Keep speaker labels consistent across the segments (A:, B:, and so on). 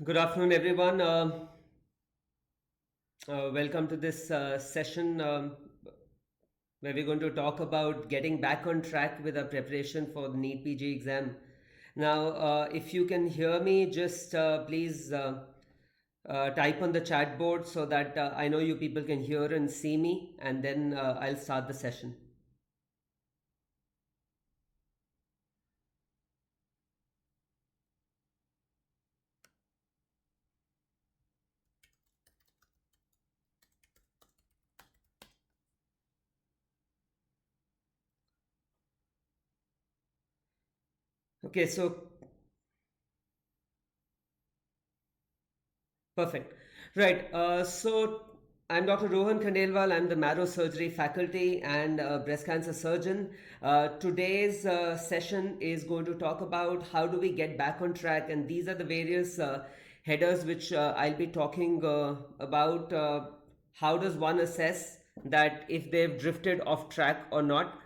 A: Good afternoon, everyone. Welcome to this session where we're going to talk about getting back on track with our preparation for the NEET PG exam. Now, if you can hear me, just please type on the chat board so that I know you people can hear and see me, and then I'll start the session. Okay, so perfect. Right. So I'm Dr. Rohan Khandelwal. I'm the Marrow surgery faculty and breast cancer surgeon. Today's session is going to talk about how do we get back on track, and these are the various headers which I'll be talking about. How does one assess that if they've drifted off track or not?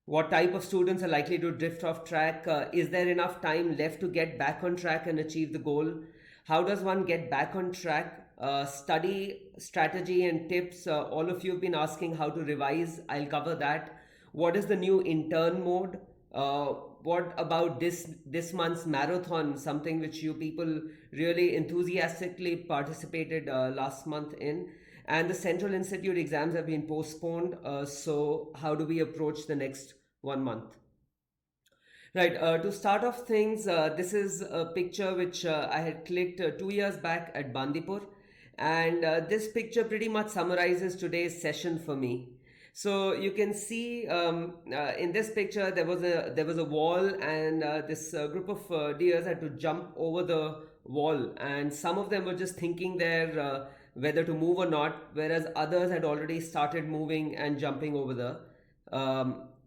A: What type of students are likely to drift off track? Is there enough time left to get back on track and achieve the goal? How does one get back on track? Study strategy and tips. All of you have been asking how to revise. I'll cover that. What is the new intern mode? What about this month's marathon? Something which you people really enthusiastically participated last month in, and the Central Institute exams have been postponed. So how do we approach the next 1 month? Right, to start off things, this is a picture which I had clicked 2 years back at Bandipur, and this picture pretty much summarizes today's session for me. So you can see in this picture there was a wall, and this group of deers had to jump over the wall, and some of them were just thinking there whether to move or not, whereas others had already started moving and jumping over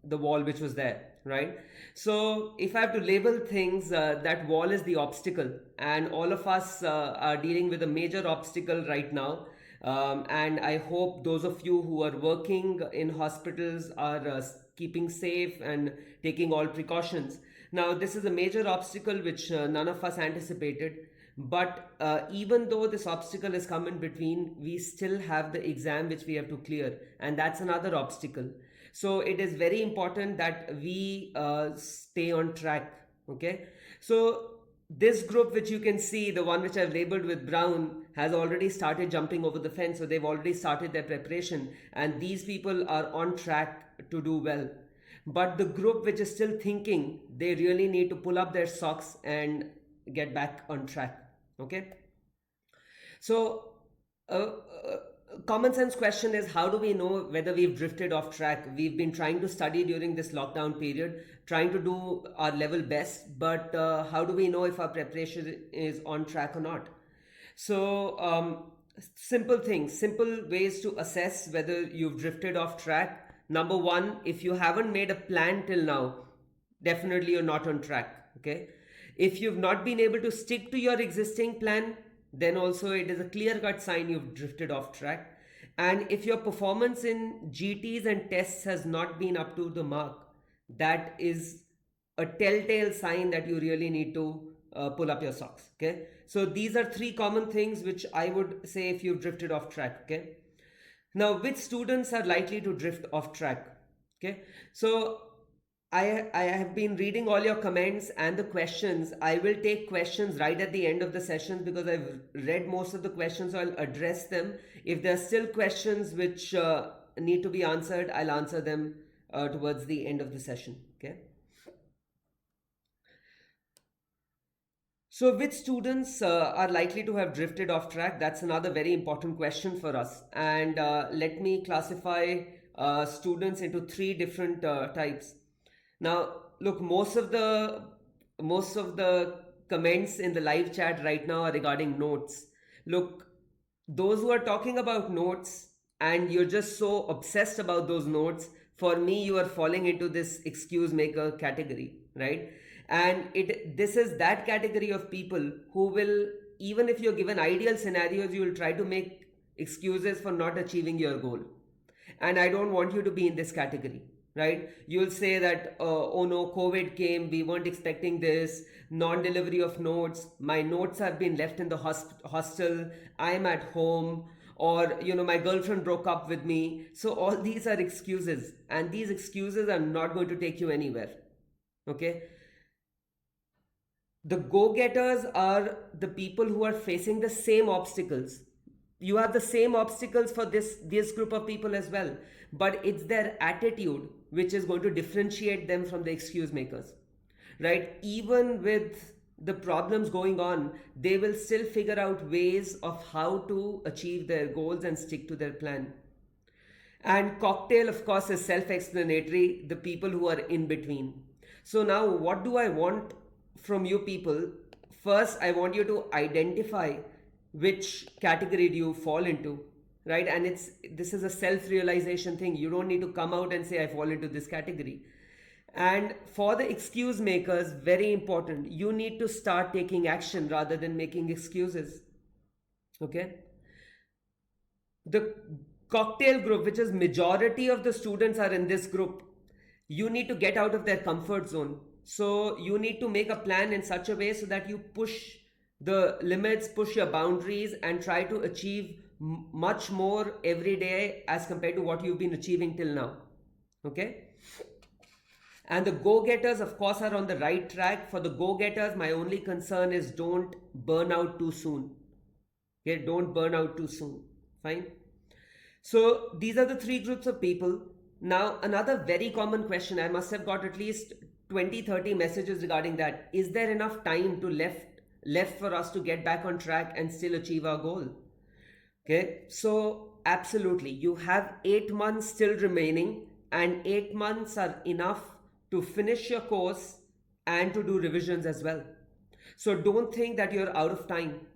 A: the wall which was there, right? So if I have to label things, that wall is the obstacle, and all of us are dealing with a major obstacle right now. And I hope those of you who are working in hospitals are keeping safe and taking all precautions. Now, this is a major obstacle which none of us anticipated. But even though this obstacle has come in between, we still have the exam which we have to clear, and that's another obstacle. So it is very important that we stay on track. Okay, so this group which you can see, the one which I've labeled with brown, has already started jumping over the fence, so they've already started their preparation, and these people are on track to do well. But the group which is still thinking, they really need to pull up their socks and get back on track. Okay, so common sense question is, how do we know whether we've drifted off track? We've been trying to study during this lockdown period, trying to do our level best, but how do we know if our preparation is on track or not? So simple things, simple ways to assess whether you've drifted off track. Number one, if you haven't made a plan till now, definitely you're not on track. Okay, if you've not been able to stick to your existing plan, then also it is a clear cut sign you've drifted off track. And if your performance in GTs and tests has not been up to the mark, that is a telltale sign that you really need to pull up your socks. Okay, so these are three common things which I would say if you've drifted off track. Okay, now which students are likely to drift off track? Okay, so I have been reading all your comments and the questions. I will take questions right at the end of the session because I've read most of the questions, so I'll address them. If there are still questions which need to be answered, I'll answer them towards the end of the session. Okay. So, which students are likely to have drifted off track? That's another very important question for us. And let me classify students into three different types. Now, look, most of the comments in the live chat right now are regarding notes. Look, those who are talking about notes and you're just so obsessed about those notes, for me, you are falling into this excuse maker category, right? And this is that category of people who will, even if you're given ideal scenarios, you will try to make excuses for not achieving your goal. And I don't want you to be in this category, right? You'll say that, oh no, COVID came, we weren't expecting this, non delivery of notes, my notes have been left in the hostel, I'm at home, or my girlfriend broke up with me. So all these are excuses, and these excuses are not going to take you anywhere. Okay, the go-getters are the people who are facing the same obstacles. You have the same obstacles for this group of people as well, but it's their attitude which is going to differentiate them from the excuse makers, right? Even with the problems going on, they will still figure out ways of how to achieve their goals and stick to their plan. And cocktail, of course, is self explanatory, the people who are in between. So, now what do I want from you people? First, I want you to identify which category do you fall into, right? And this is a self realization thing. You don't need to come out and say, I fall into this category. And for the excuse makers, very important, you need to start taking action rather than making excuses. Okay, the cocktail group, which is majority of the students are in this group, you need to get out of their comfort zone. So you need to make a plan in such a way so that you push the limits, push your boundaries, and try to achieve much more every day as compared to what you've been achieving till now. Okay, and the go-getters, of course, are on the right track. For the go-getters, my only concern is don't burn out too soon. Okay, don't burn out too soon. Fine. So these are the three groups of people. Now, another very common question, I must have got at least 20-30 messages regarding that. Is there enough time to left for us to get back on track and still achieve our goal? Okay, so absolutely. You have 8 months still remaining, and 8 months are enough to finish your course and to do revisions as well. So don't think that you're out of time.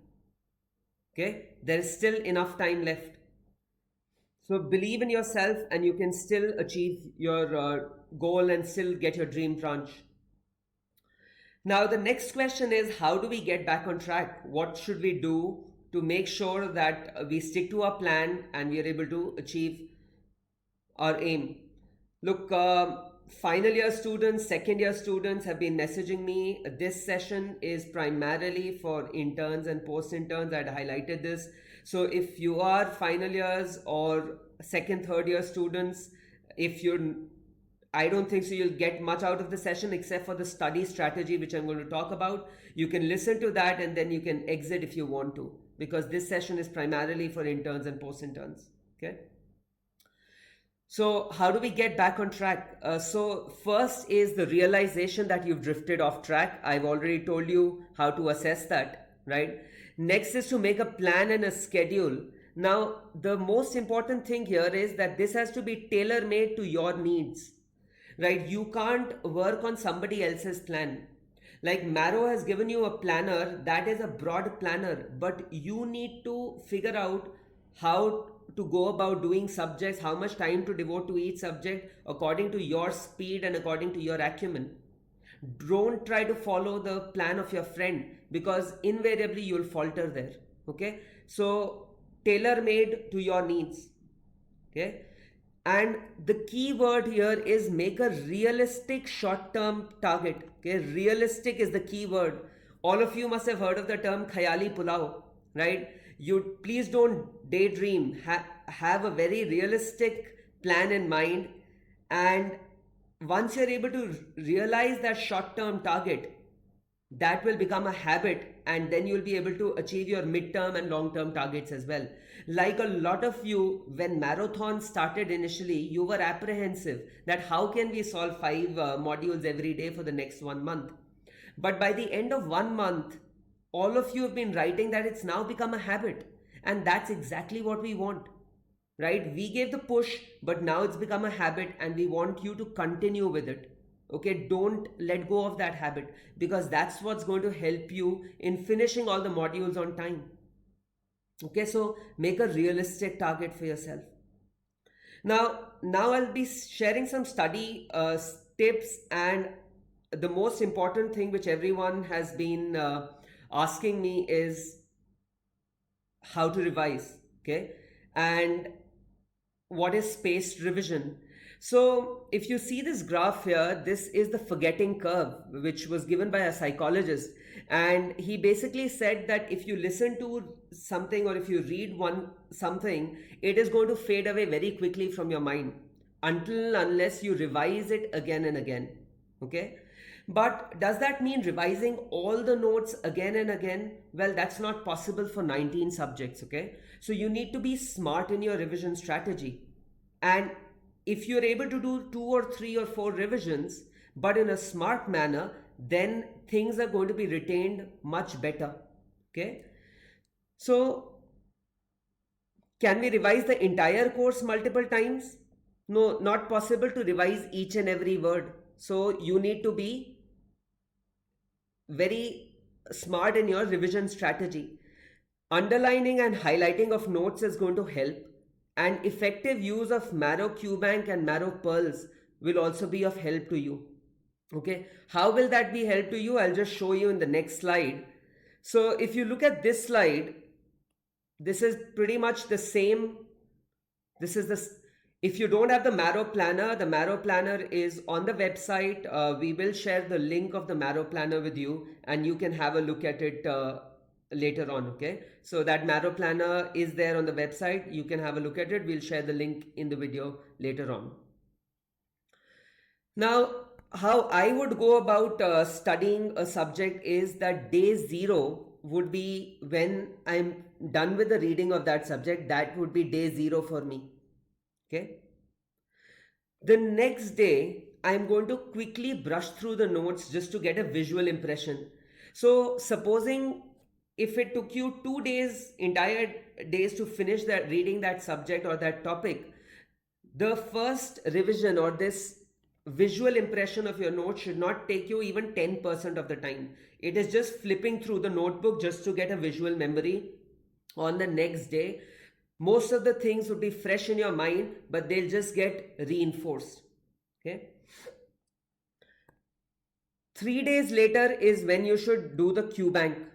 A: Okay, there is still enough time left. So believe in yourself, and you can still achieve your goal and still get your dream branch. Now, the next question is, how do we get back on track? What should we do to make sure that we stick to our plan and we are able to achieve our aim? Look, final year students, second year students have been messaging me. This session is primarily for interns and post interns. I'd highlighted this. So if you are final years or second, third year students, I don't think so you'll get much out of the session except for the study strategy, which I'm going to talk about. You can listen to that and then you can exit if you want to, because this session is primarily for interns and post interns. Okay. So how do we get back on track? So first is the realization that you've drifted off track. I've already told you how to assess that, right? Next is to make a plan and a schedule. Now, the most important thing here is that this has to be tailor-made to your needs, right? You can't work on somebody else's plan. Like Marrow has given you a planner, that is a broad planner, but you need to figure out how to go about doing subjects, how much time to devote to each subject according to your speed and according to your acumen. Don't try to follow the plan of your friend, because invariably you'll falter there. Okay, so tailor made to your needs. Okay, and the key word here is make a realistic short term target. Okay, realistic is the key word. All of you must have heard of the term khayali pulao, right? You please don't daydream. Have a very realistic plan in mind, and once you're able to realize that short term target, that will become a habit, and then you'll be able to achieve your mid-term and long-term targets as well. Like a lot of you, when marathon started initially, you were apprehensive that how can we solve 5 modules every day for the next 1 month. But by the end of 1 month, all of you have been writing that it's now become a habit, and that's exactly what we want, right? We gave the push, but now it's become a habit, and we want you to continue with it. Okay, don't let go of that habit, because that's what's going to help you in finishing all the modules on time. Okay, so make a realistic target for yourself. Now I'll be sharing some study tips, and the most important thing which everyone has been asking me is how to revise. Okay, and what is spaced revision. So, if you see this graph here, this is the forgetting curve, which was given by a psychologist. And he basically said that if you listen to something or if you read something, it is going to fade away very quickly from your mind unless you revise it again and again. Okay? But does that mean revising all the notes again and again? Well, that's not possible for 19 subjects, okay? So you need to be smart in your revision strategy. And if you're able to do 2 or 3 or 4 revisions, but in a smart manner, then things are going to be retained much better. Okay. So, can we revise the entire course multiple times? No, not possible to revise each and every word. So, you need to be very smart in your revision strategy. Underlining and highlighting of notes is going to help, and effective use of Marrow QBank and Marrow Pearls will also be of help to you. Okay, how will that be help to you? I'll just show you in the next slide. So if you look at this slide, this is pretty much the same. This is the, if you don't have the Marrow Planner, the Marrow Planner is on the website. We will share the link of the Marrow Planner with you, and you can have a look at it later on. Okay, so that Marrow Planner is there on the website. You can have a look at it. We'll share the link in the video later on. Now, how I would go about studying a subject is that day 0 would be when I'm done with the reading of that subject. That would be day 0 for me. Okay. The next day, I'm going to quickly brush through the notes just to get a visual impression. So, supposing if it took you 2 days, entire days to finish that reading that subject or that topic, the first revision or this visual impression of your notes should not take you even 10% of the time. It is just flipping through the notebook just to get a visual memory. On the next day, most of the things would be fresh in your mind, but they'll just get reinforced. Okay. 3 days later is when you should do the QBank.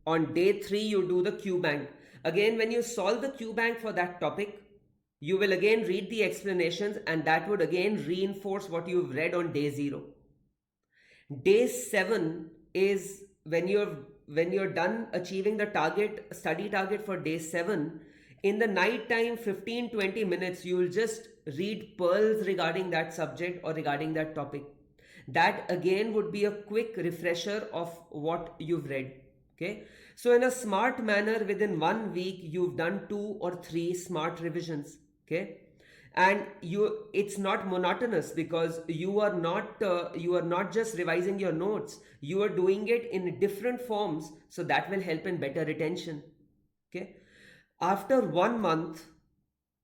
A: On day 3, you do the QBank. Again, when you solve the QBank for that topic, you will again read the explanations, and that would again reinforce what you've read on day 0. Day 7 is when you're done achieving the study target for day 7. In the night time, 15-20 minutes, you will just read pearls regarding that subject or regarding that topic. That again would be a quick refresher of what you've read. Okay. So in a smart manner, within 1 week, you've done 2 or 3 smart revisions. Okay. And it's not monotonous because you are not just revising your notes. You are doing it in different forms. So that will help in better retention. Okay. After 1 month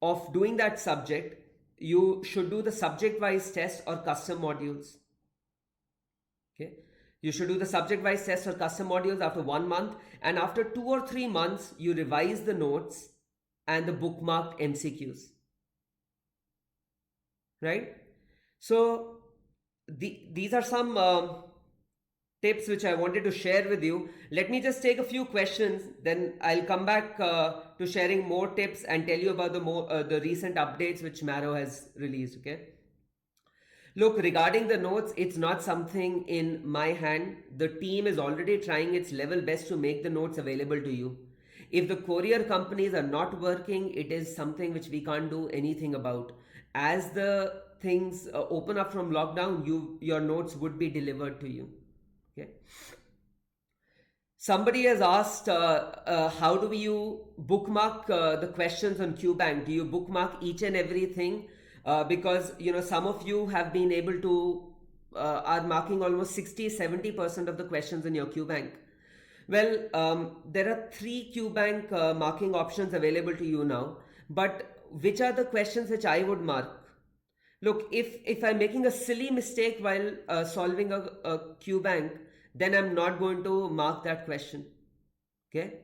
A: of doing that subject, you should do the subject-wise test or custom modules. Okay. You should do the subject-wise test or custom modules after 1 month, and after 2 or 3 months, you revise the notes and the bookmarked MCQs. Right? So these are some tips which I wanted to share with you. Let me just take a few questions, then I'll come back to sharing more tips and tell you about the recent updates which Marrow has released. Okay. Look, regarding the notes, it's not something in my hand. The team is already trying its level best to make the notes available to you. If the courier companies are not working, it is something which we can't do anything about. As the things open up from lockdown, your notes would be delivered to you. Okay. Somebody has asked, how do you bookmark the questions on QBank? Do you bookmark each and everything? Because some of you have been able to are marking almost 60-70% of the questions in your QBank. Well, there are 3 QBank marking options available to you now. But which are the questions which I would mark? Look, if I'm making a silly mistake while solving a QBank, then I'm not going to mark that question. Okay.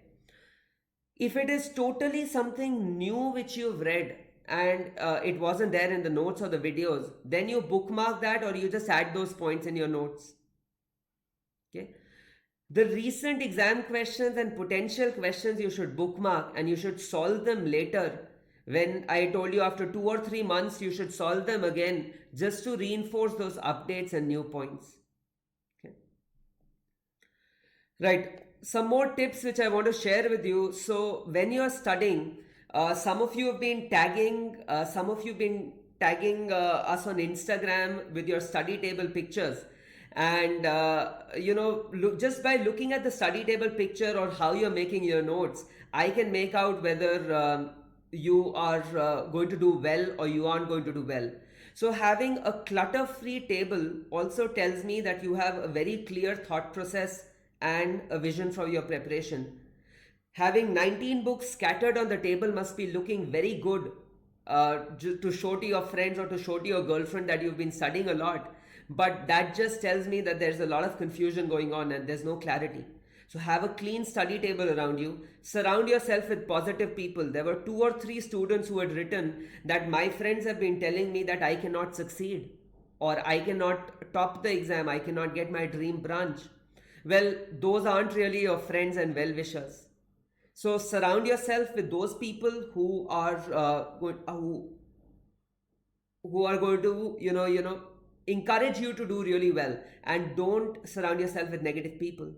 A: If it is totally something new which you've read and it wasn't there in the notes or the videos, then you bookmark that or you just add those points in your notes. Okay. The recent exam questions and potential questions you should bookmark and you should solve them later. When I told you after 2 or 3 months you should solve them again just to reinforce those updates and new points. Okay. Right. Some more tips which I want to share with you. So when you're studying, some of you have been tagging, us on Instagram with your study table pictures. And just by looking at the study table picture or how you're making your notes, I can make out whether you are going to do well or you aren't going to do well. So having a clutter-free table also tells me that you have a very clear thought process and a vision for your preparation. Having 19 books scattered on the table must be looking very good to show to your friends or to show to your girlfriend that you've been studying a lot. But that just tells me that there's a lot of confusion going on and there's no clarity. So have a clean study table around you. Surround yourself with positive people. There were 2 or 3 students who had written that my friends have been telling me that I cannot succeed or I cannot top the exam, I cannot get my dream branch. Well, those aren't really your friends and well-wishers. So surround yourself with those people who are who are going to encourage you to do really well, and don't surround yourself with negative people.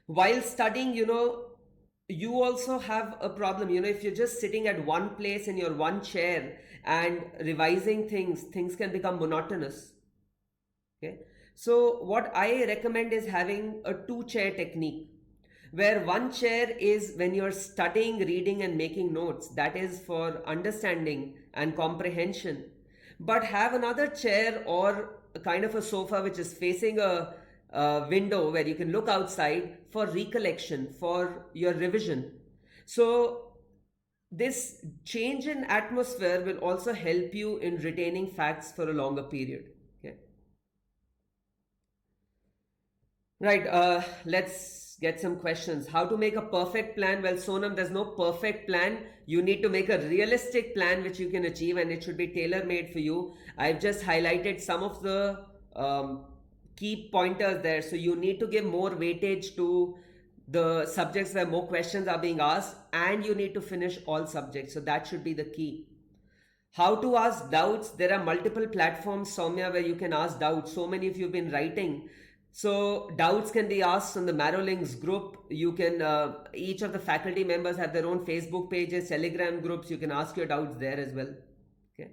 A: While studying, you also have a problem. If you're just sitting at one place in your one chair and revising things can become monotonous. Okay. So what I recommend is having a two-chair technique, where one chair is when you're studying, reading, and making notes. That is for understanding and comprehension. But have another chair or a kind of a sofa which is facing a window where you can look outside for recollection, for your revision. So this change in atmosphere will also help you in retaining facts for a longer period. Okay. Right, let's get some questions. How to make a perfect plan? Well, Sonam, there's no perfect plan. You need to make a realistic plan which you can achieve, and it should be tailor-made for you. I've just highlighted some of the key pointers there. So you need to give more weightage to the subjects where more questions are being asked, and you need to finish all subjects. So that should be the key. How to ask doubts? There are multiple platforms, Soumya, where you can ask doubts. So many of you have been writing. So doubts can be asked on the Marrow Links group. You can, each of the faculty members have their own Facebook pages, Telegram groups. You can ask your doubts there as well. Okay.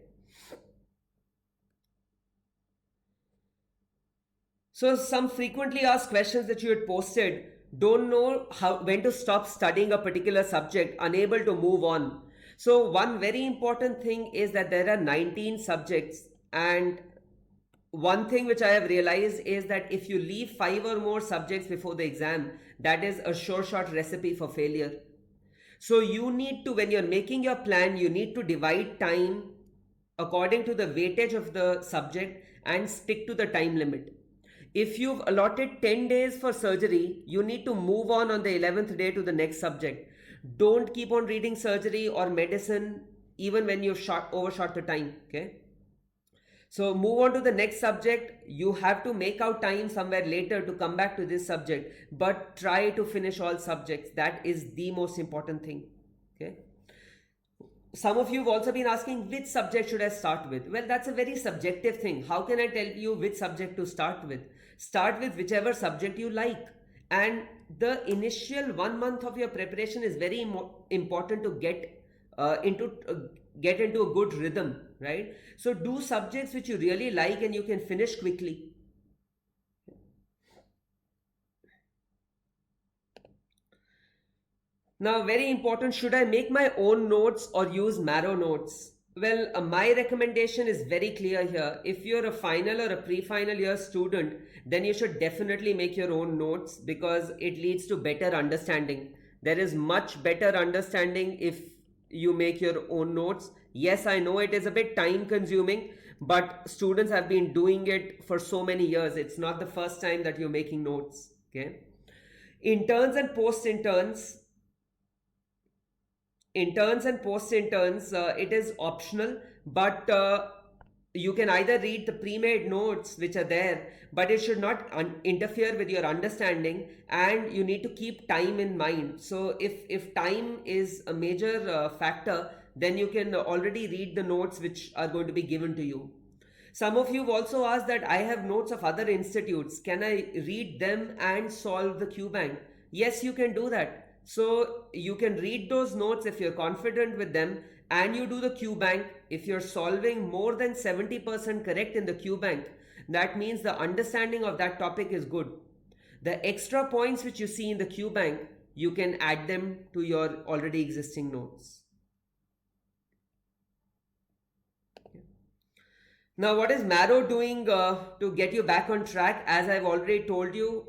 A: So some frequently asked questions that you had posted. Don't know when to stop studying a particular subject, unable to move on. So one very important thing is that there are 19 subjects, and one thing which I have realized is that if you leave 5 or more subjects before the exam, that is a sure shot recipe for failure. So you need to, when you're making your plan, you need to divide time according to the weightage of the subject and stick to the time limit. If you've allotted 10 days for surgery, you need to move on the 11th day to the next subject. Don't keep on reading surgery or medicine even when you've overshot the time. Okay. So move on to the next subject. You have to make out time somewhere later to come back to this subject, but try to finish all subjects. That is the most important thing. Okay. Some of you have also been asking, which subject should I start with? Well, that's a very subjective thing. How can I tell you which subject to start with? Start with whichever subject you like. And the initial 1 month of your preparation is very important to get into a good rhythm, right? So do subjects which you really like and you can finish quickly. Now, very important, should I make my own notes or use Marrow notes? Well, my recommendation is very clear here. If you're a final or a pre-final year student, then you should definitely make your own notes because it leads to better understanding. There is much better understanding if you make your own notes. Yes, I know it is a bit time consuming, but students have been doing it for so many years. It's not the first time that you're making notes. Okay. Interns and post-interns. Interns and post-interns, it is optional, but you can either read the pre-made notes which are there, but it should not interfere with your understanding, and you need to keep time in mind. So if time is a major factor, then you can already read the notes which are going to be given to you. Some of you have also asked that I have notes of other institutes. Can I read them and solve the Q bank? Yes, you can do that. So you can read those notes if you're confident with them and you do the Q bank. If you're solving more than 70% correct in the Q bank, that means the understanding of that topic is good. The extra points which you see in the Q bank, you can add them to your already existing notes. Now, what is Marrow doing to get you back on track? As I've already told you,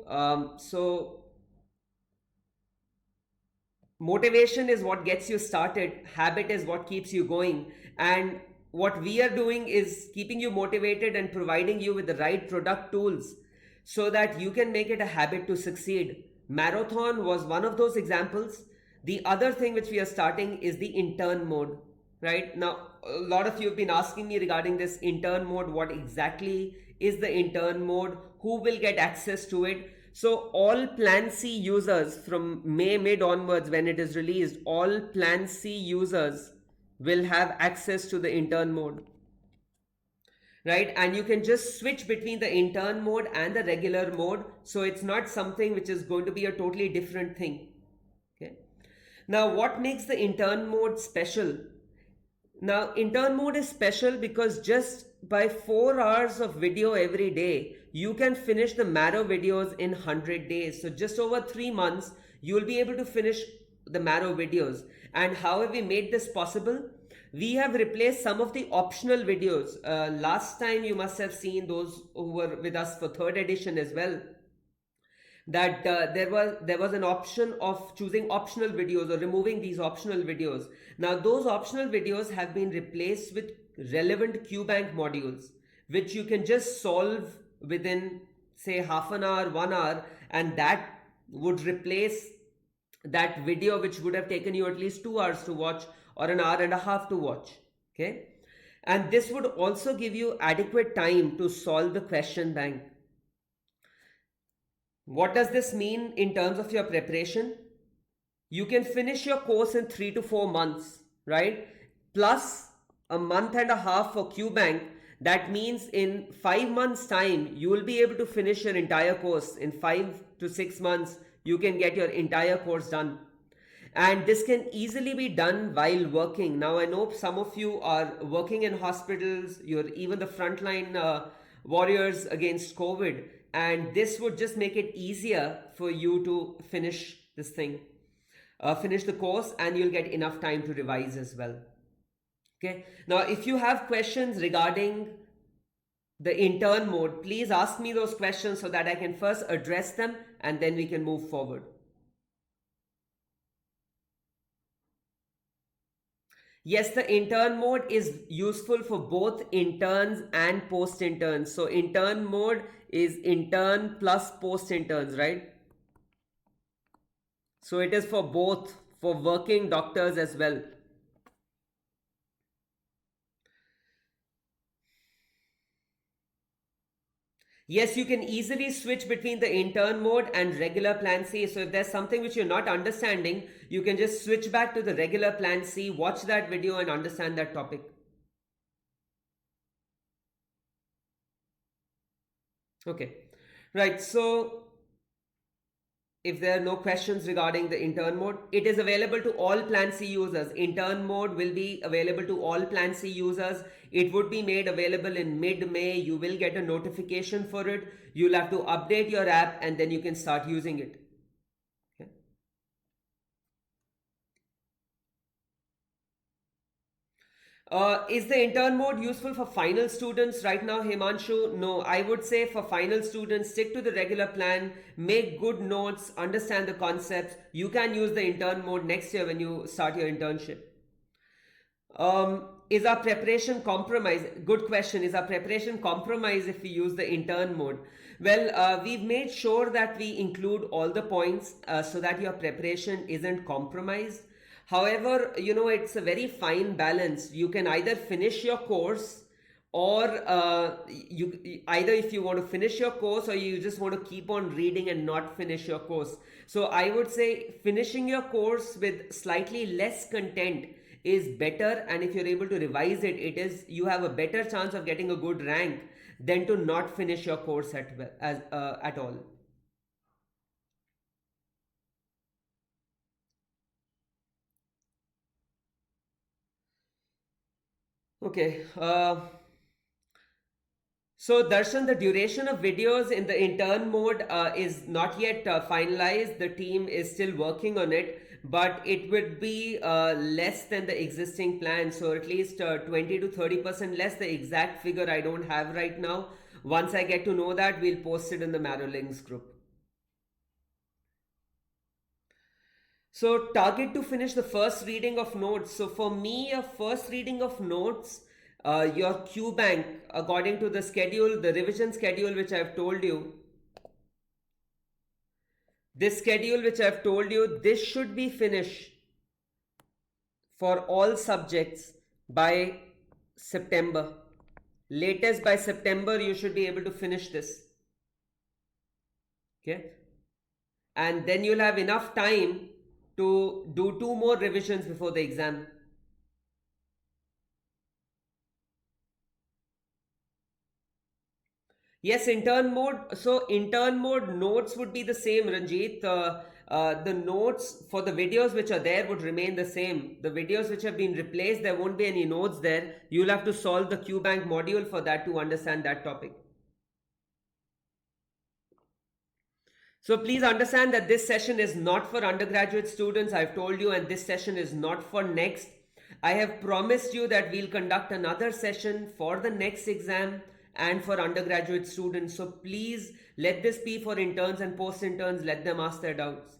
A: motivation is what gets you started, habit is what keeps you going, and what we are doing is keeping you motivated and providing you with the right product tools so that you can make it a habit to succeed. Marathon was one of those examples. The other thing which we are starting is the intern mode. Right now, a lot of you have been asking me regarding this intern mode. What exactly is the intern mode? Who will get access to it? So all Plan C users from May mid onwards, when it is released, all Plan C users will have access to the intern mode. Right, and you can just switch between the intern mode and the regular mode. So it's not something which is going to be a totally different thing. Okay. Now, what makes the intern mode special? Now, intern mode is special because just by 4 hours of video every day, you can finish the Marrow videos in 100 days. So just over 3 months, you will be able to finish the Marrow videos. And how have we made this possible? We have replaced some of the optional videos. Last time you must have seen those who were with us for 3rd edition as well, that there was an option of choosing optional videos or removing these optional videos. Now those optional videos have been replaced with relevant QBank modules, which you can just solve within say half an hour, 1 hour, and that would replace that video which would have taken you at least 2 hours to watch or an hour and a half to watch. Okay, and this would also give you adequate time to solve the question bank. What does this mean in terms of your preparation? You can finish your course in 3 to 4 months, right? Plus a month and a half for QBank. That means in 5 months time, you will be able to finish your entire course. In 5 to 6 months, you can get your entire course done. And this can easily be done while working. Now, I know some of you are working in hospitals, you're even the frontline warriors against COVID. And this would just make it easier for you to finish this thing, finish the course, and you'll get enough time to revise as well. Okay. Now, if you have questions regarding the intern mode, please ask me those questions so that I can first address them and then we can move forward. Yes, the intern mode is useful for both interns and post-interns. So intern mode is intern plus post-interns, right? So it is for both, for working doctors as well. Yes, you can easily switch between the intern mode and regular plan C. So if there's something which you're not understanding, you can just switch back to the regular plan C, watch that video and understand that topic. Okay, right. So if there are no questions regarding the intern mode, it is available to all Plan C users. Intern mode will be available to all Plan C users. It would be made available in mid-May. You will get a notification for it. You'll have to update your app and then you can start using it. Okay. Is the intern mode useful for final students right now, Himanshu? No, I would say for final students, stick to the regular plan, make good notes, understand the concepts. You can use the intern mode next year when you start your internship. Is our preparation compromised? Good question. Is our preparation compromised if we use the intern mode? Well, we've made sure that we include all the points so that your preparation isn't compromised. However, you know, it's a very fine balance. You can either finish your course or either if you want to finish your course or you just want to keep on reading and not finish your course. So I would say finishing your course with slightly less content is better, and if you're able to revise it, it is, you have a better chance of getting a good rank than to not finish your course at all. Okay. So, Darshan, the duration of videos in the intern mode is not yet finalized. The team is still working on it, but it would be less than the existing plan. So, at least 20 to 30% less. The exact figure I don't have right now. Once I get to know that, we'll post it in the Marrow Links group. So, target to finish the first reading of notes. So, for me, a first reading of notes, your Q bank, according to the schedule, the revision schedule which I've told you, this should be finished for all subjects by September. Latest by September, you should be able to finish this. Okay. And then you'll have enough time to do two more revisions before the exam. Yes, intern mode. So, intern mode notes would be the same, Ranjit. The notes for the videos which are there would remain the same. The videos which have been replaced, there won't be any notes there. You'll have to solve the QBank module for that to understand that topic. So please understand that this session is not for undergraduate students, I've told you, and this session is not for next. I have promised you that we'll conduct another session for the next exam and for undergraduate students. So please let this be for interns and post-interns. Let them ask their doubts.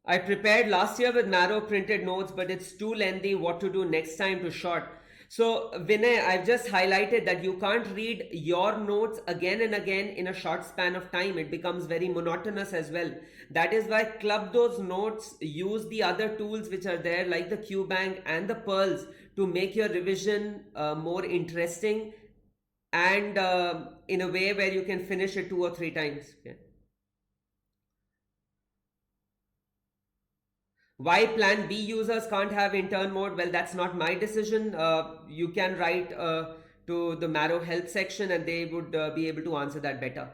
A: I prepared last year with Marrow printed notes, but it's too lengthy. What to do next time to short? So, Vinay, I've just highlighted that you can't read your notes again and again in a short span of time. It becomes very monotonous as well. That is why club those notes, use the other tools which are there, like the QBank and the Pearls, to make your revision more interesting and in a way where you can finish it 2 or 3 times. Okay. Why plan B users can't have intern mode? Well, that's not my decision. You can write to the Marrow help section and they would be able to answer that better.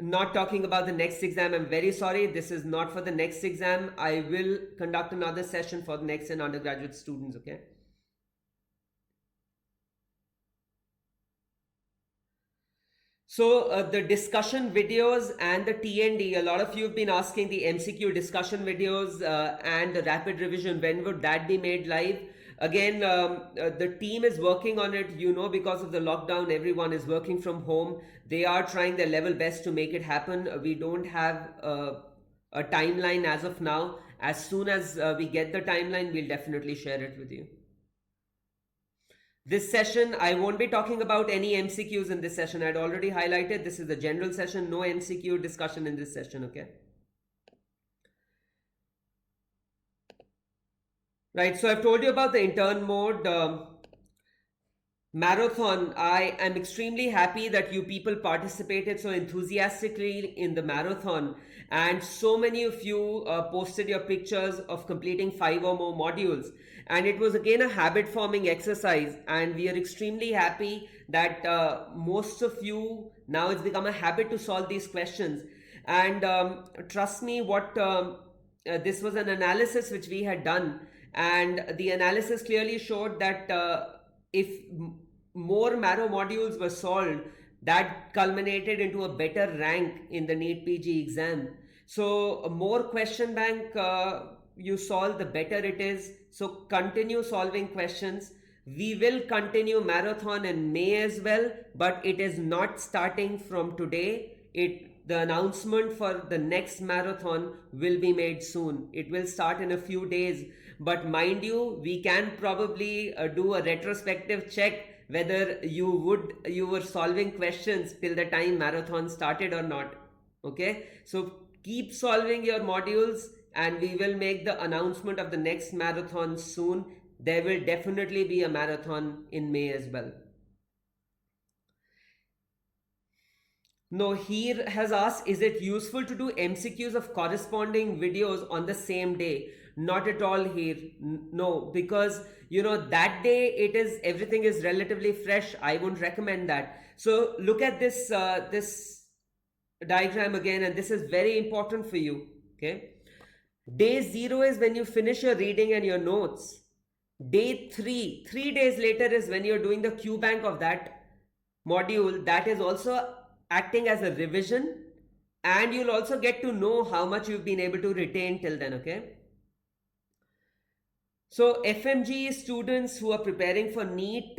A: Not talking about the next exam. I'm very sorry. This is not for the next exam. I will conduct another session for the next and undergraduate students. Okay. So the discussion videos and the TND, a lot of you have been asking the MCQ discussion videos and the rapid revision, when would that be made live? Again, the team is working on it. You know, because of the lockdown, everyone is working from home. They are trying their level best to make it happen. We don't have a timeline as of now. As soon as we get the timeline, we'll definitely share it with you. This session, I won't be talking about any MCQs in this session. I'd already highlighted this is a general session, no MCQ discussion in this session, okay? Right, so I've told you about the intern mode. Marathon, I am extremely happy that you people participated so enthusiastically in the marathon, and so many of you posted your pictures of completing 5 or more modules, and it was again a habit forming exercise, and we are extremely happy that most of you, now it's become a habit to solve these questions. And trust me, this was an analysis which we had done, and the analysis clearly showed that if more Marrow modules were solved, that culminated into a better rank in the NEET PG exam. So more question bank you solve, the better it is. So continue solving questions. We will continue marathon in May as well, but it is not starting from today. The announcement for the next marathon will be made soon. It will start in a few days, but mind you, we can probably do a retrospective check whether you were solving questions till the time marathon started or not. Okay, so keep solving your modules and we will make the announcement of the next marathon soon. there will definitely be a marathon in May as well. No, Heer has asked, is it useful to do MCQs of corresponding videos on the same day? Not at all, Heer. No, because that day it is everything is relatively fresh. I wouldn't recommend that. So look at this diagram again, and this is very important for you. Okay, day zero is when you finish your reading and your notes. Day three, 3 days later, is when you're doing the Q bank of that module. That is also acting as a revision, and you'll also get to know how much you've been able to retain till then. Okay, so FMG students who are preparing for NEET,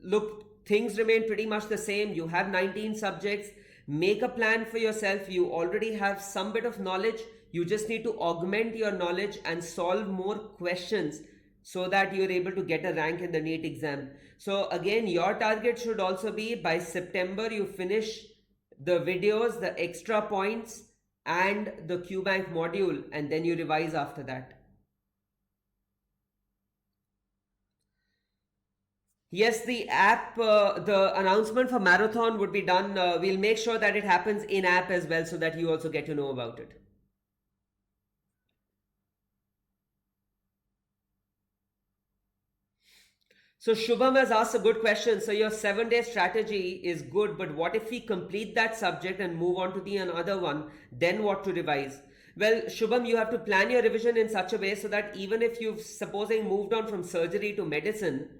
A: look, things remain pretty much the same. You have 19 subjects. Make a plan for yourself. You already have some bit of knowledge. You just need to augment your knowledge and solve more questions so that you're able to get a rank in the NEET exam. So again, your target should also be by September you finish the videos, the extra points, and the QBank module, and then you revise after that. Yes, the app, the announcement for marathon would be done. We'll make sure that it happens in app as well so that you also get to know about it. So Shubham has asked a good question. So your 7 day strategy is good, but what if we complete that subject and move on to the another one? Then what to revise? Well, Shubham, you have to plan your revision in such a way so that even if you've supposing moved on from surgery to medicine,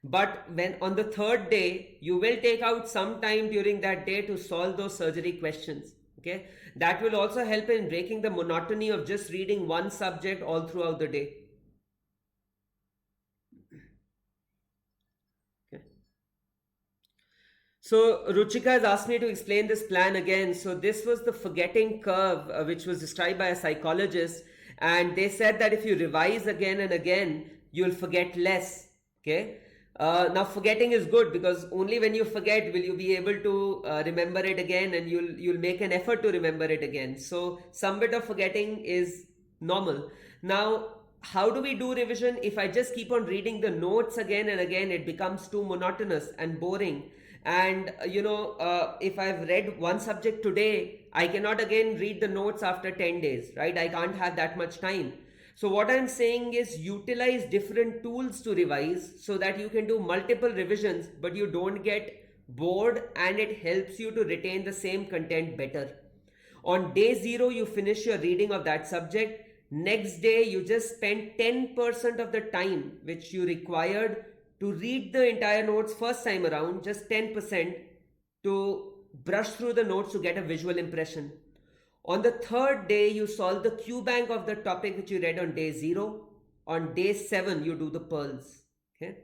A: but when on the third day, you will take out some time during that day to solve those surgery questions. Okay, that will also help in breaking the monotony of just reading one subject all throughout the day. So Ruchika has asked me to explain this plan again. So this was the forgetting curve, which was described by a psychologist, and they said that if you revise again and again, you'll forget less. Okay. Now forgetting is good because only when you forget will you be able to remember it again, and you'll make an effort to remember it again. So some bit of forgetting is normal. Now, how do we do revision? If I just keep on reading the notes again and again, it becomes too monotonous and boring. And if I've read one subject today, I cannot again read the notes after 10 days, right? I can't have that much time. So what I'm saying is utilize different tools to revise so that you can do multiple revisions, but you don't get bored, and it helps you to retain the same content better. On day zero, you finish your reading of that subject. Next day, you just spend 10% of the time which you required to read the entire notes first time around, just 10% to brush through the notes to get a visual impression. On the third day, you solve the Q bank of the topic which you read on day zero. On day 7, you do the pearls. Okay.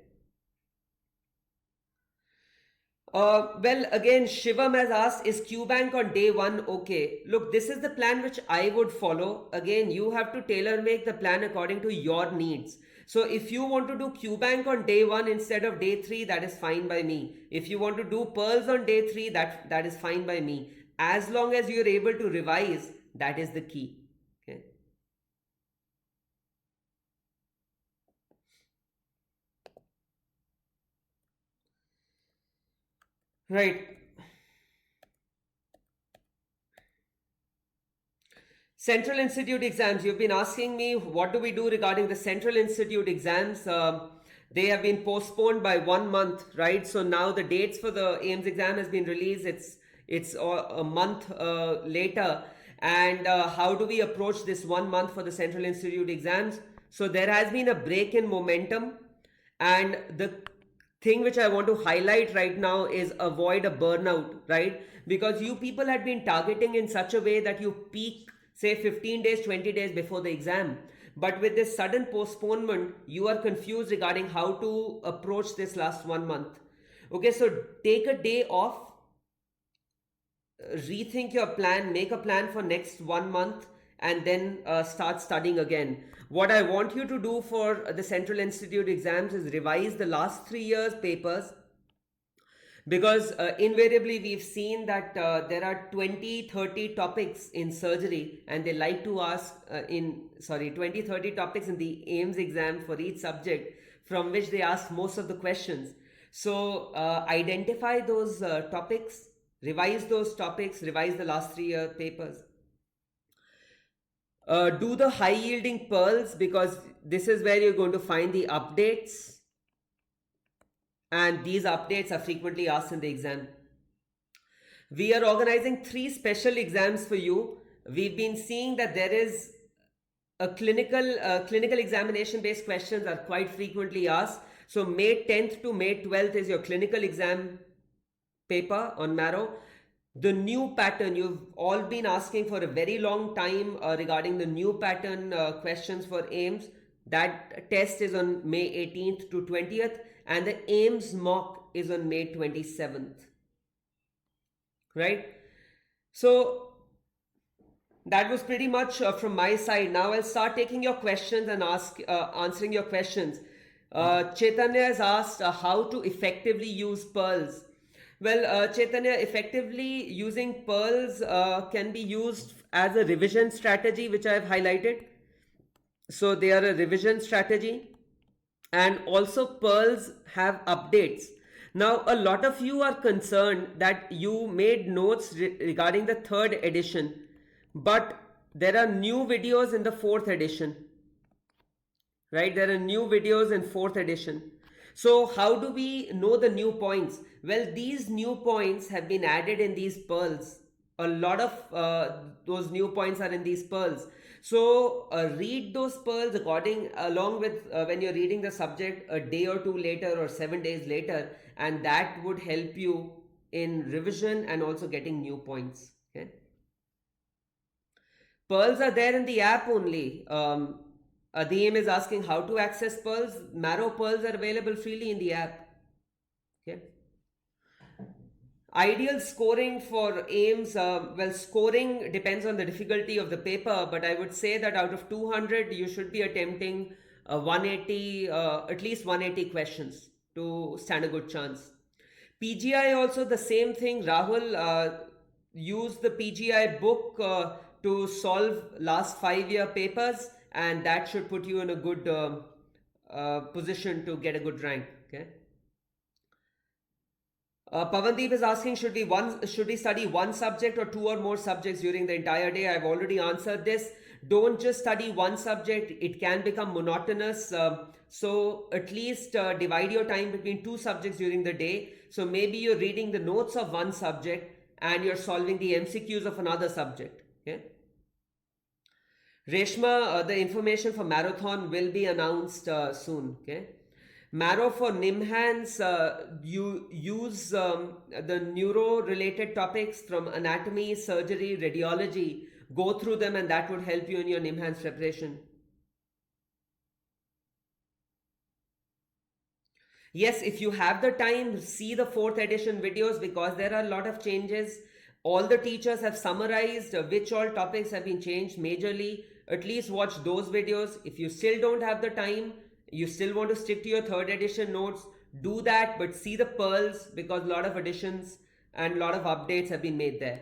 A: Well, again, Shivam has asked, is QBank on day 1 okay? Look, this is the plan which I would follow. Again, you have to tailor make the plan according to your needs. So if you want to do QBank on day 1 instead of day 3, that is fine by me. If you want to do pearls on day 3, that is fine by me. As long as you're able to revise, that is the key. Okay. Right. Central Institute exams. You've been asking me what do we do regarding the Central Institute exams. They have been postponed by 1 month, right? So now the dates for the AIMS exam has been released. It's a month later. And how do we approach this 1 month for the Central Institute exams? So there has been a break in momentum, and the thing which I want to highlight right now is avoid a burnout, right? Because you people had been targeting in such a way that you peak, say 15 days, 20 days before the exam. But with this sudden postponement, you are confused regarding how to approach this last 1 month. Okay, so take a day off, rethink your plan, make a plan for next 1 month, and then start studying again. What I want you to do for the Central Institute exams is revise the last 3 years papers, Because invariably we've seen that there are 20-30 topics in surgery, and they like to ask 20-30 topics in the AIMS exam for each subject, from which they ask most of the questions. So identify those topics, revise those topics, revise the last 3 year papers. Do the high yielding pearls, because this is where you're going to find the updates, and these updates are frequently asked in the exam. We are organizing 3 special exams for you. We've been seeing that there is a clinical examination based questions are quite frequently asked. So May 10th to May 12th is your clinical exam paper on Marrow. The new pattern, you've all been asking for a very long time regarding the new pattern questions for AIMS. That test is on May 18th to 20th, and the AIMS mock is on May 27th. Right? So that was pretty much from my side. Now I'll start taking your questions and answering your questions. Chaitanya has asked how to effectively use pearls. Well, Chaitanya, effectively using pearls can be used as a revision strategy, which I have highlighted. So they are a revision strategy, and also pearls have updates. Now, a lot of you are concerned that you made notes regarding the 3rd edition, but there are new videos in the 4th edition, right? There are new videos in 4th edition. So how do we know the new points? Well, these new points have been added in these pearls. A lot of those new points are in these pearls. So read those pearls along with when you're reading the subject a day or two later or 7 days later, and that would help you in revision and also getting new points. Okay. Pearls are there in the app only. Adeem is asking how to access pearls. Marrow pearls are available freely in the app. Okay. Ideal scoring for AIMS, well, scoring depends on the difficulty of the paper, but I would say that out of 200, you should be attempting 180, at least 180 questions to stand a good chance. PGI also the same thing. Rahul, use the PGI book to solve last 5 year papers, and that should put you in a good position to get a good rank. Okay. Pavandeep is asking, should we study one subject or 2 or more subjects during the entire day? I've already answered this. Don't just study one subject. It can become monotonous. So at least divide your time between 2 subjects during the day. So maybe you're reading the notes of one subject and you're solving the MCQs of another subject. Okay. Reshma, the information for marathon will be announced soon. Okay. Marrow for NIMHANS, you use the neuro-related topics from anatomy, surgery, radiology. Go through them, and that would help you in your NIMHANS preparation. Yes, if you have the time, see the 4th edition videos, because there are a lot of changes. All the teachers have summarized which all topics have been changed majorly. At least watch those videos. If you still don't have the time, you still want to stick to your 3rd edition notes, do that, but see the pearls, because a lot of additions and a lot of updates have been made there.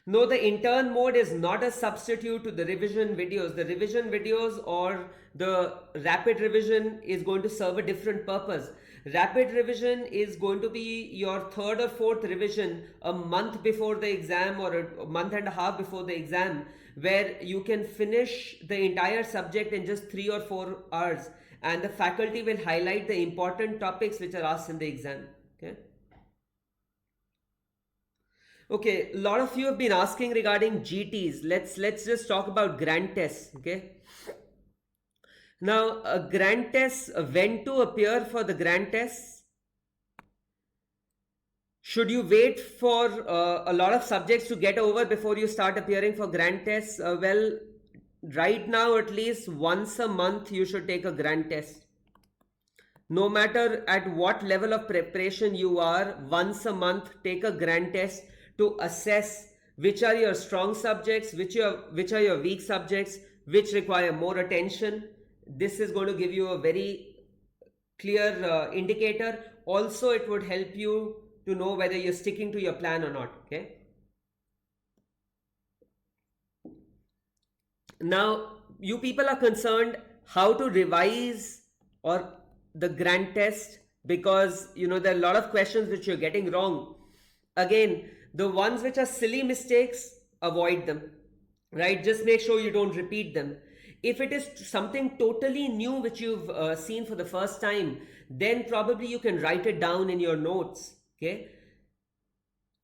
A: No, the intern mode is not a substitute to the revision videos. The revision videos or the rapid revision is going to serve a different purpose. Rapid revision is going to be your 3rd or 4th revision a month before the exam or a month and a half before the exam, where you can finish the entire subject in just 3 or 4 hours, and the faculty will highlight the important topics which are asked in the exam. Okay, a lot of you have been asking regarding GTs. Let's just talk about grand tests. Okay. Now, grand tests, when to appear for the grand tests? Should you wait for a lot of subjects to get over before you start appearing for grand tests? Well, right now, at least once a month, you should take a grand test. No matter at what level of preparation you are, once a month, take a grand test to assess which are your strong subjects, which are your weak subjects, which require more attention. This is going to give you a very clear indicator. Also, it would help you to know whether you're sticking to your plan or not. Okay. Now, you people are concerned how to revise or the grand test, because there are a lot of questions which you're getting wrong. Again, the ones which are silly mistakes, avoid them, right? Just make sure you don't repeat them. If it is something totally new which you've seen for the first time, then probably you can write it down in your notes. Okay,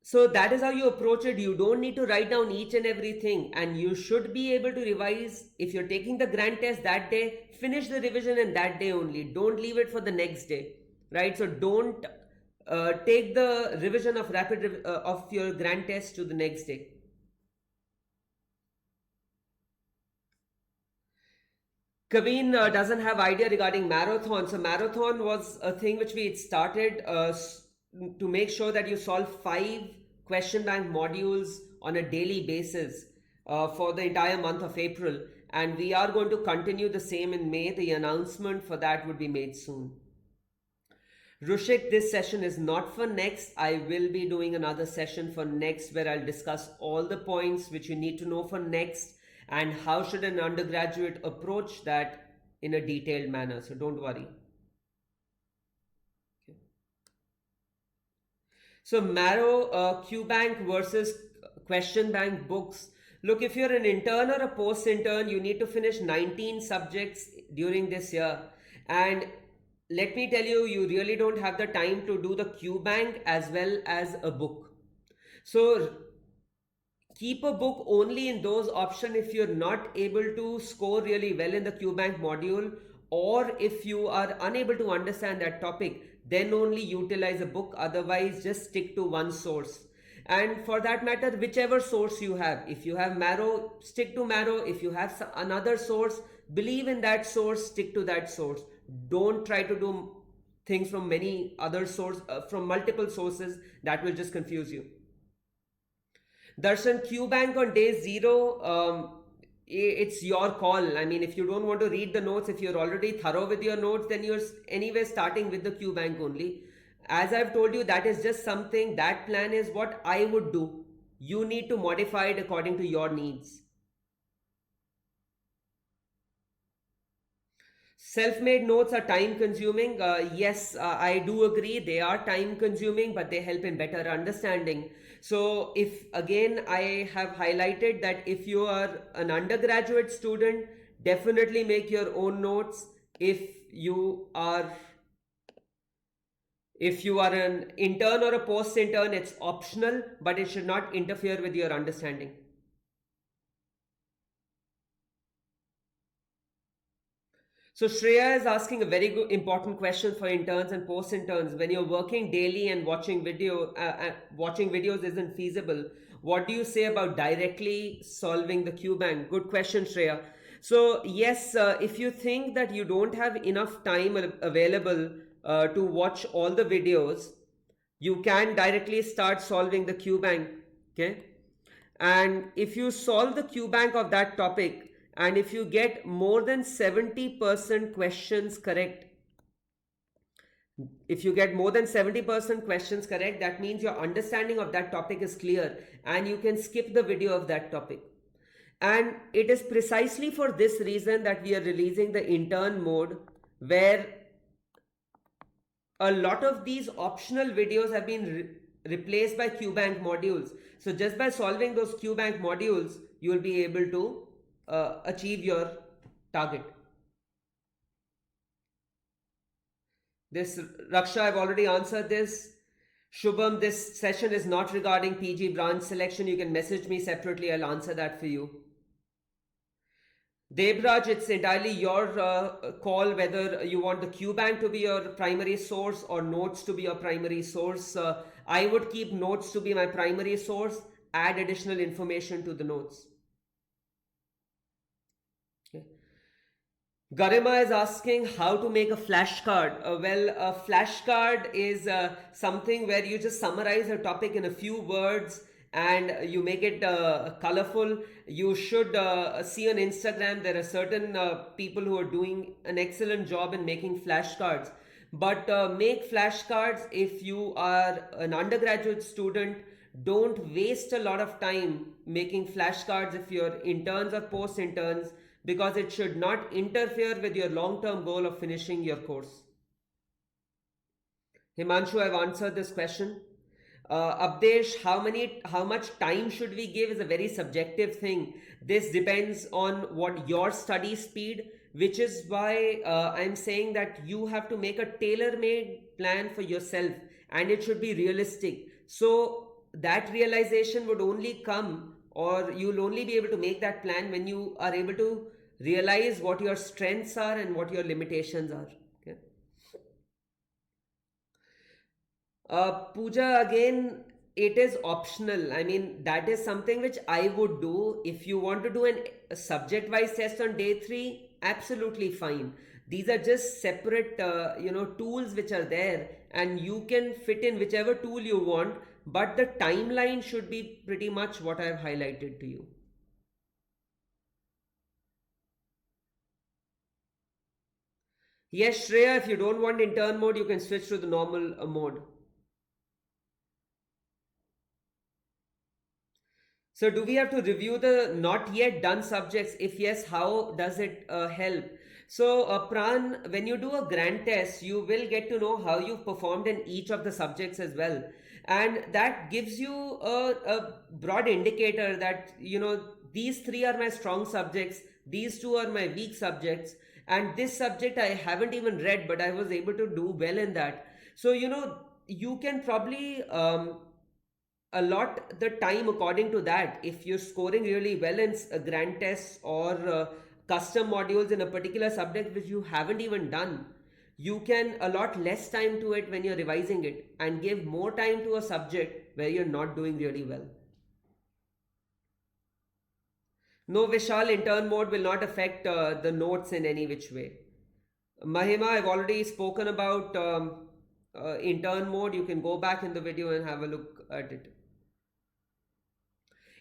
A: so that is how you approach it. You don't need to write down each and everything, and you should be able to revise. If you're taking the grand test that day, finish the revision in that day only. Don't leave it for the next day, right? So don't take the revision of of your grand test to the next day. Kaveen doesn't have idea regarding marathon. So marathon was a thing which we had started to make sure that you solve 5 question bank modules on a daily basis for the entire month of April. And we are going to continue the same in May. The announcement for that would be made soon. Rushik, this session is not for next. I will be doing another session for next where I'll discuss all the points which you need to know for next and how should an undergraduate approach that in a detailed manner. So don't worry. Okay. So Marrow QBank versus question bank books. Look, if you're an intern or a post-intern, you need to finish 19 subjects during this year. And let me tell you, you really don't have the time to do the QBank as well as a book. So keep a book only in those options if you're not able to score really well in the QBank module, or if you are unable to understand that topic, then only utilize a book. Otherwise, just stick to one source. And for that matter, whichever source you have, if you have Marrow, stick to Marrow. If you have another source, believe in that source, stick to that source. Don't try to do things from many other sources, from multiple sources. That will just confuse you. Darshan, QBank on day 0, it's your call. I mean, if you don't want to read the notes, if you're already thorough with your notes, then you're anyway starting with the QBank only. As I've told you, that is just something, that plan is what I would do. You need to modify it according to your needs. Self-made notes are time consuming. Yes, I do agree. They are time consuming, but they help in better understanding. So if again, I have highlighted that if you are an undergraduate student, definitely make your own notes. If you are an intern or a post-intern, it's optional, but it should not interfere with your understanding. So Shreya is asking a very good, important question for interns and post-interns. When you're working daily and watching videos isn't feasible, what do you say about directly solving the QBank? Good question, Shreya. So yes, if you think that you don't have enough time available to watch all the videos, you can directly start solving the QBank. Okay, and if you solve the QBank of that topic, and if you get more than 70% questions correct, that means your understanding of that topic is clear and you can skip the video of that topic. And it is precisely for this reason that we are releasing the intern mode, where a lot of these optional videos have been replaced by QBank modules. So just by solving those QBank modules, you will be able to achieve your target. This Raksha, I've already answered this. Shubham, this session is not regarding PG branch selection. You can message me separately. I'll answer that for you. Debraj, it's entirely your call whether you want the QBank to be your primary source or notes to be your primary source. I would keep notes to be my primary source, add additional information to the notes. Garima is asking how to make a flashcard. Well, a flashcard is something where you just summarize a topic in a few words and you make it colorful. You should see on Instagram, there are certain people who are doing an excellent job in making flashcards. But make flashcards if you are an undergraduate student. Don't waste a lot of time making flashcards if you're interns or post interns, because it should not interfere with your long term goal of finishing your course. Himanshu, I've answered this question. Abdesh, how much time should we give is a very subjective thing. This depends on what your study speed, which is why I'm saying that you have to make a tailor-made plan for yourself, and it should be realistic. So that realization would only come, or you'll only be able to make that plan when you are able to realize what your strengths are and what your limitations are. Okay. Puja, again, it is optional. I mean, that is something which I would do. If you want to do a subject wise test on day three, absolutely fine. These are just separate, tools which are there, and you can fit in whichever tool you want, but the timeline should be pretty much what I've highlighted to you. Yes, Shreya, if you don't want intern mode, you can switch to the normal mode. So, do we have to review the not yet done subjects? If yes, how does it help? So, Pran, when you do a grand test, you will get to know how you've performed in each of the subjects as well. And that gives you a broad indicator that, these three are my strong subjects, these two are my weak subjects, and this subject I haven't even read, but I was able to do well in that. So, you can probably allot the time according to that. If you're scoring really well in grand tests or custom modules in a particular subject which you haven't even done, you can allot less time to it when you're revising it and give more time to a subject where you're not doing really well. No, Vishal, intern mode will not affect the notes in any which way. Mahima, I've already spoken about intern mode. You can go back in the video and have a look at it.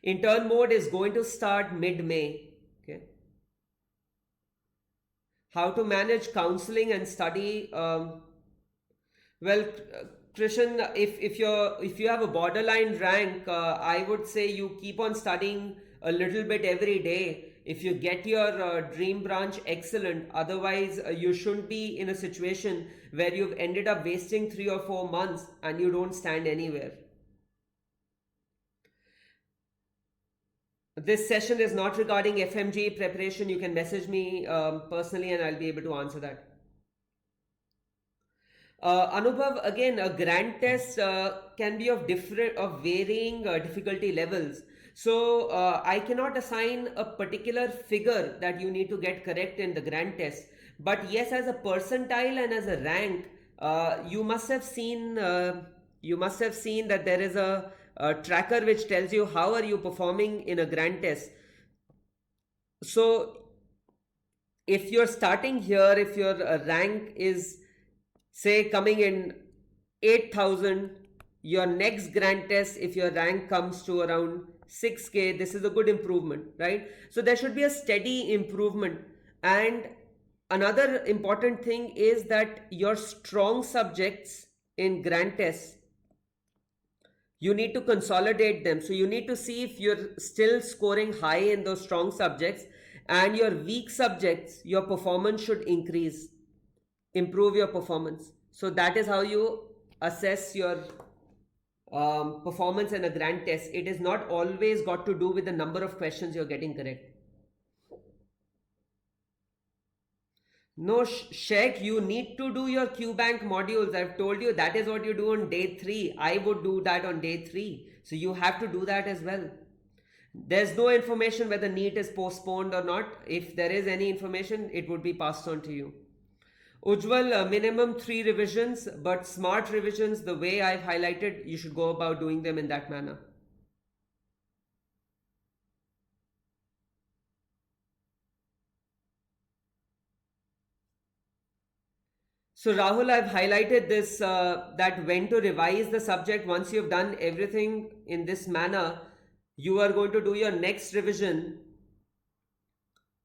A: Intern mode is going to start mid-May. Okay. How to manage counseling and study? Well, Krishan, if you have a borderline rank, I would say you keep on studying a little bit every day. If you get your dream branch, excellent. Otherwise, you shouldn't be in a situation where you've ended up wasting 3 or 4 months and you don't stand anywhere. This session is not regarding FMG preparation. You can message me personally and I'll be able to answer that. Anubhav, again, a grand test can be of varying difficulty levels. So I cannot assign a particular figure that you need to get correct in the grand test. But yes, as a percentile and as a rank, you must have seen that there is a tracker which tells you how are you performing in a grand test. So if you're starting here, if your rank is say coming in 8,000, your next grand test, if your rank comes to around 6K, this is a good improvement, right? So there should be a steady improvement. And another important thing is that your strong subjects in grand tests, you need to consolidate them. So you need to see if you're still scoring high in those strong subjects, and your weak subjects, your performance should improve your performance. So that is how you assess your performance in a grand test. It is not always got to do with the number of questions you're getting correct. No, Sheikh, you need to do your QBank modules. I've told you that is what you do on day 3. I would do that on day 3. So you have to do that as well. There's no information whether NEET is postponed or not. If there is any information, it would be passed on to you. Ujjwal, minimum 3 revisions, but smart revisions, the way I've highlighted, you should go about doing them in that manner. So Rahul, I've highlighted this that when to revise the subject once you've done everything in this manner, you are going to do your next revision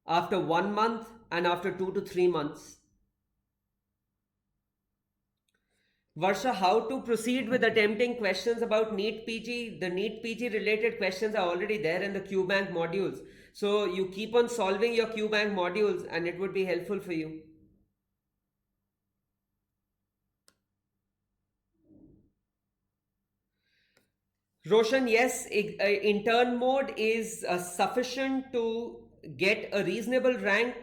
A: after 1 month and after 2 to 3 months. Varsha, how to proceed with attempting questions about NEET PG? The NEET PG related questions are already there in the QBank modules. So you keep on solving your QBank modules and it would be helpful for you. Roshan, yes, intern mode is sufficient to get a reasonable rank,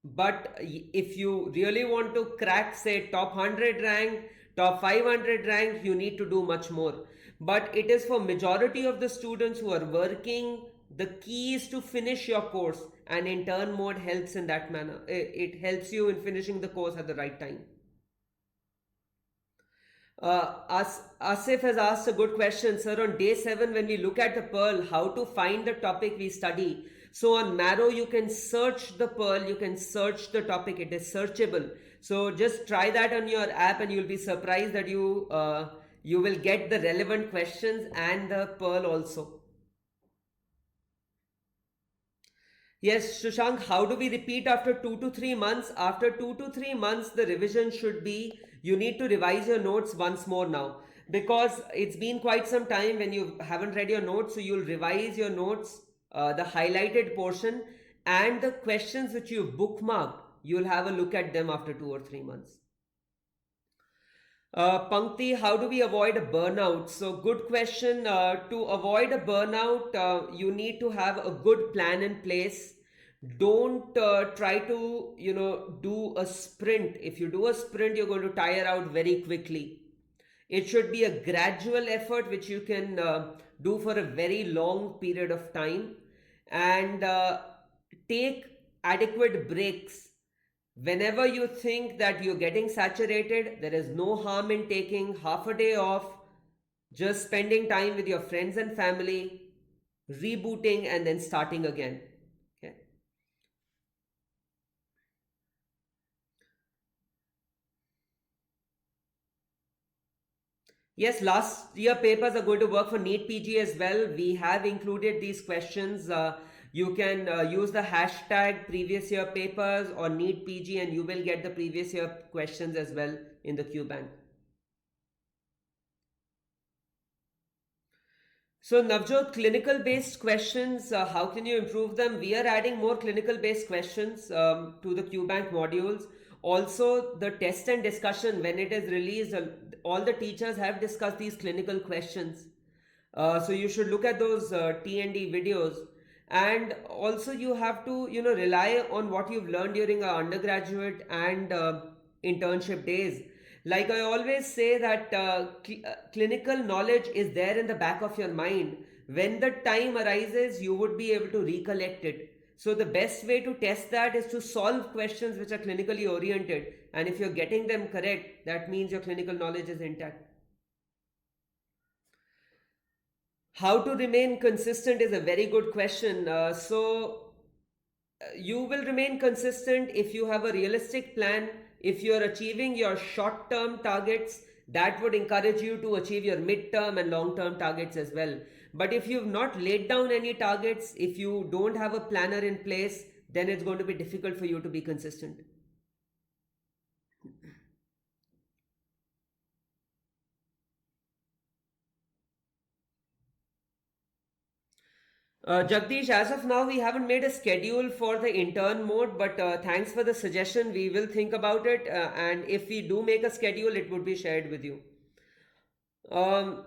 A: but if you really want to crack, say, top 100 rank, top 500 rank, you need to do much more. But it is for majority of the students who are working, the key is to finish your course, and intern mode helps in that manner. It helps you in finishing the course at the right time. Asif has asked a good question, sir. On day 7, when we look at the Pearl, how to find the topic we study? So on Marrow, you can search the Pearl, you can search the topic, it is searchable. So just try that on your app, and you'll be surprised that you will get the relevant questions and the Pearl also. Yes, Shushank, how do we repeat after 2 to 3 months? After 2 to 3 months, the revision should be you need to revise your notes once more now, because it's been quite some time when you haven't read your notes. So you'll revise your notes, the highlighted portion, and the questions which you've bookmarked. You'll have a look at them after 2 or 3 months. Pankti, how do we avoid a burnout? So, good question. To avoid a burnout, you need to have a good plan in place. Don't try to, do a sprint. If you do a sprint, you're going to tire out very quickly. It should be a gradual effort which you can do for a very long period of time, and take adequate breaks. Whenever you think that you're getting saturated, there is no harm in taking half a day off, just spending time with your friends and family, rebooting, and then starting again. Okay. Yes, last year papers are going to work for NEET PG as well. We have included these questions. You can use the hashtag previous year papers or NEET PG, and you will get the previous year questions as well in the Q bank. So, Navjot, clinical based questions, how can you improve them? We are adding more clinical based questions to the QBank modules. Also, the test and discussion, when it is released, all the teachers have discussed these clinical questions. So, you should look at those T&D videos. And also, you have to, rely on what you've learned during our undergraduate and internship days. Like I always say that clinical knowledge is there in the back of your mind. When the time arises, you would be able to recollect it. So the best way to test that is to solve questions which are clinically oriented. And if you're getting them correct, that means your clinical knowledge is intact. How to remain consistent is a very good question. You will remain consistent if you have a realistic plan. If you are achieving your short term targets, that would encourage you to achieve your mid term and long term targets as well. But if you've not laid down any targets, if you don't have a planner in place, then it's going to be difficult for you to be consistent. Jagdish, as of now, we haven't made a schedule for the intern mode, but thanks for the suggestion. We will think about it, and if we do make a schedule, it would be shared with you. Um,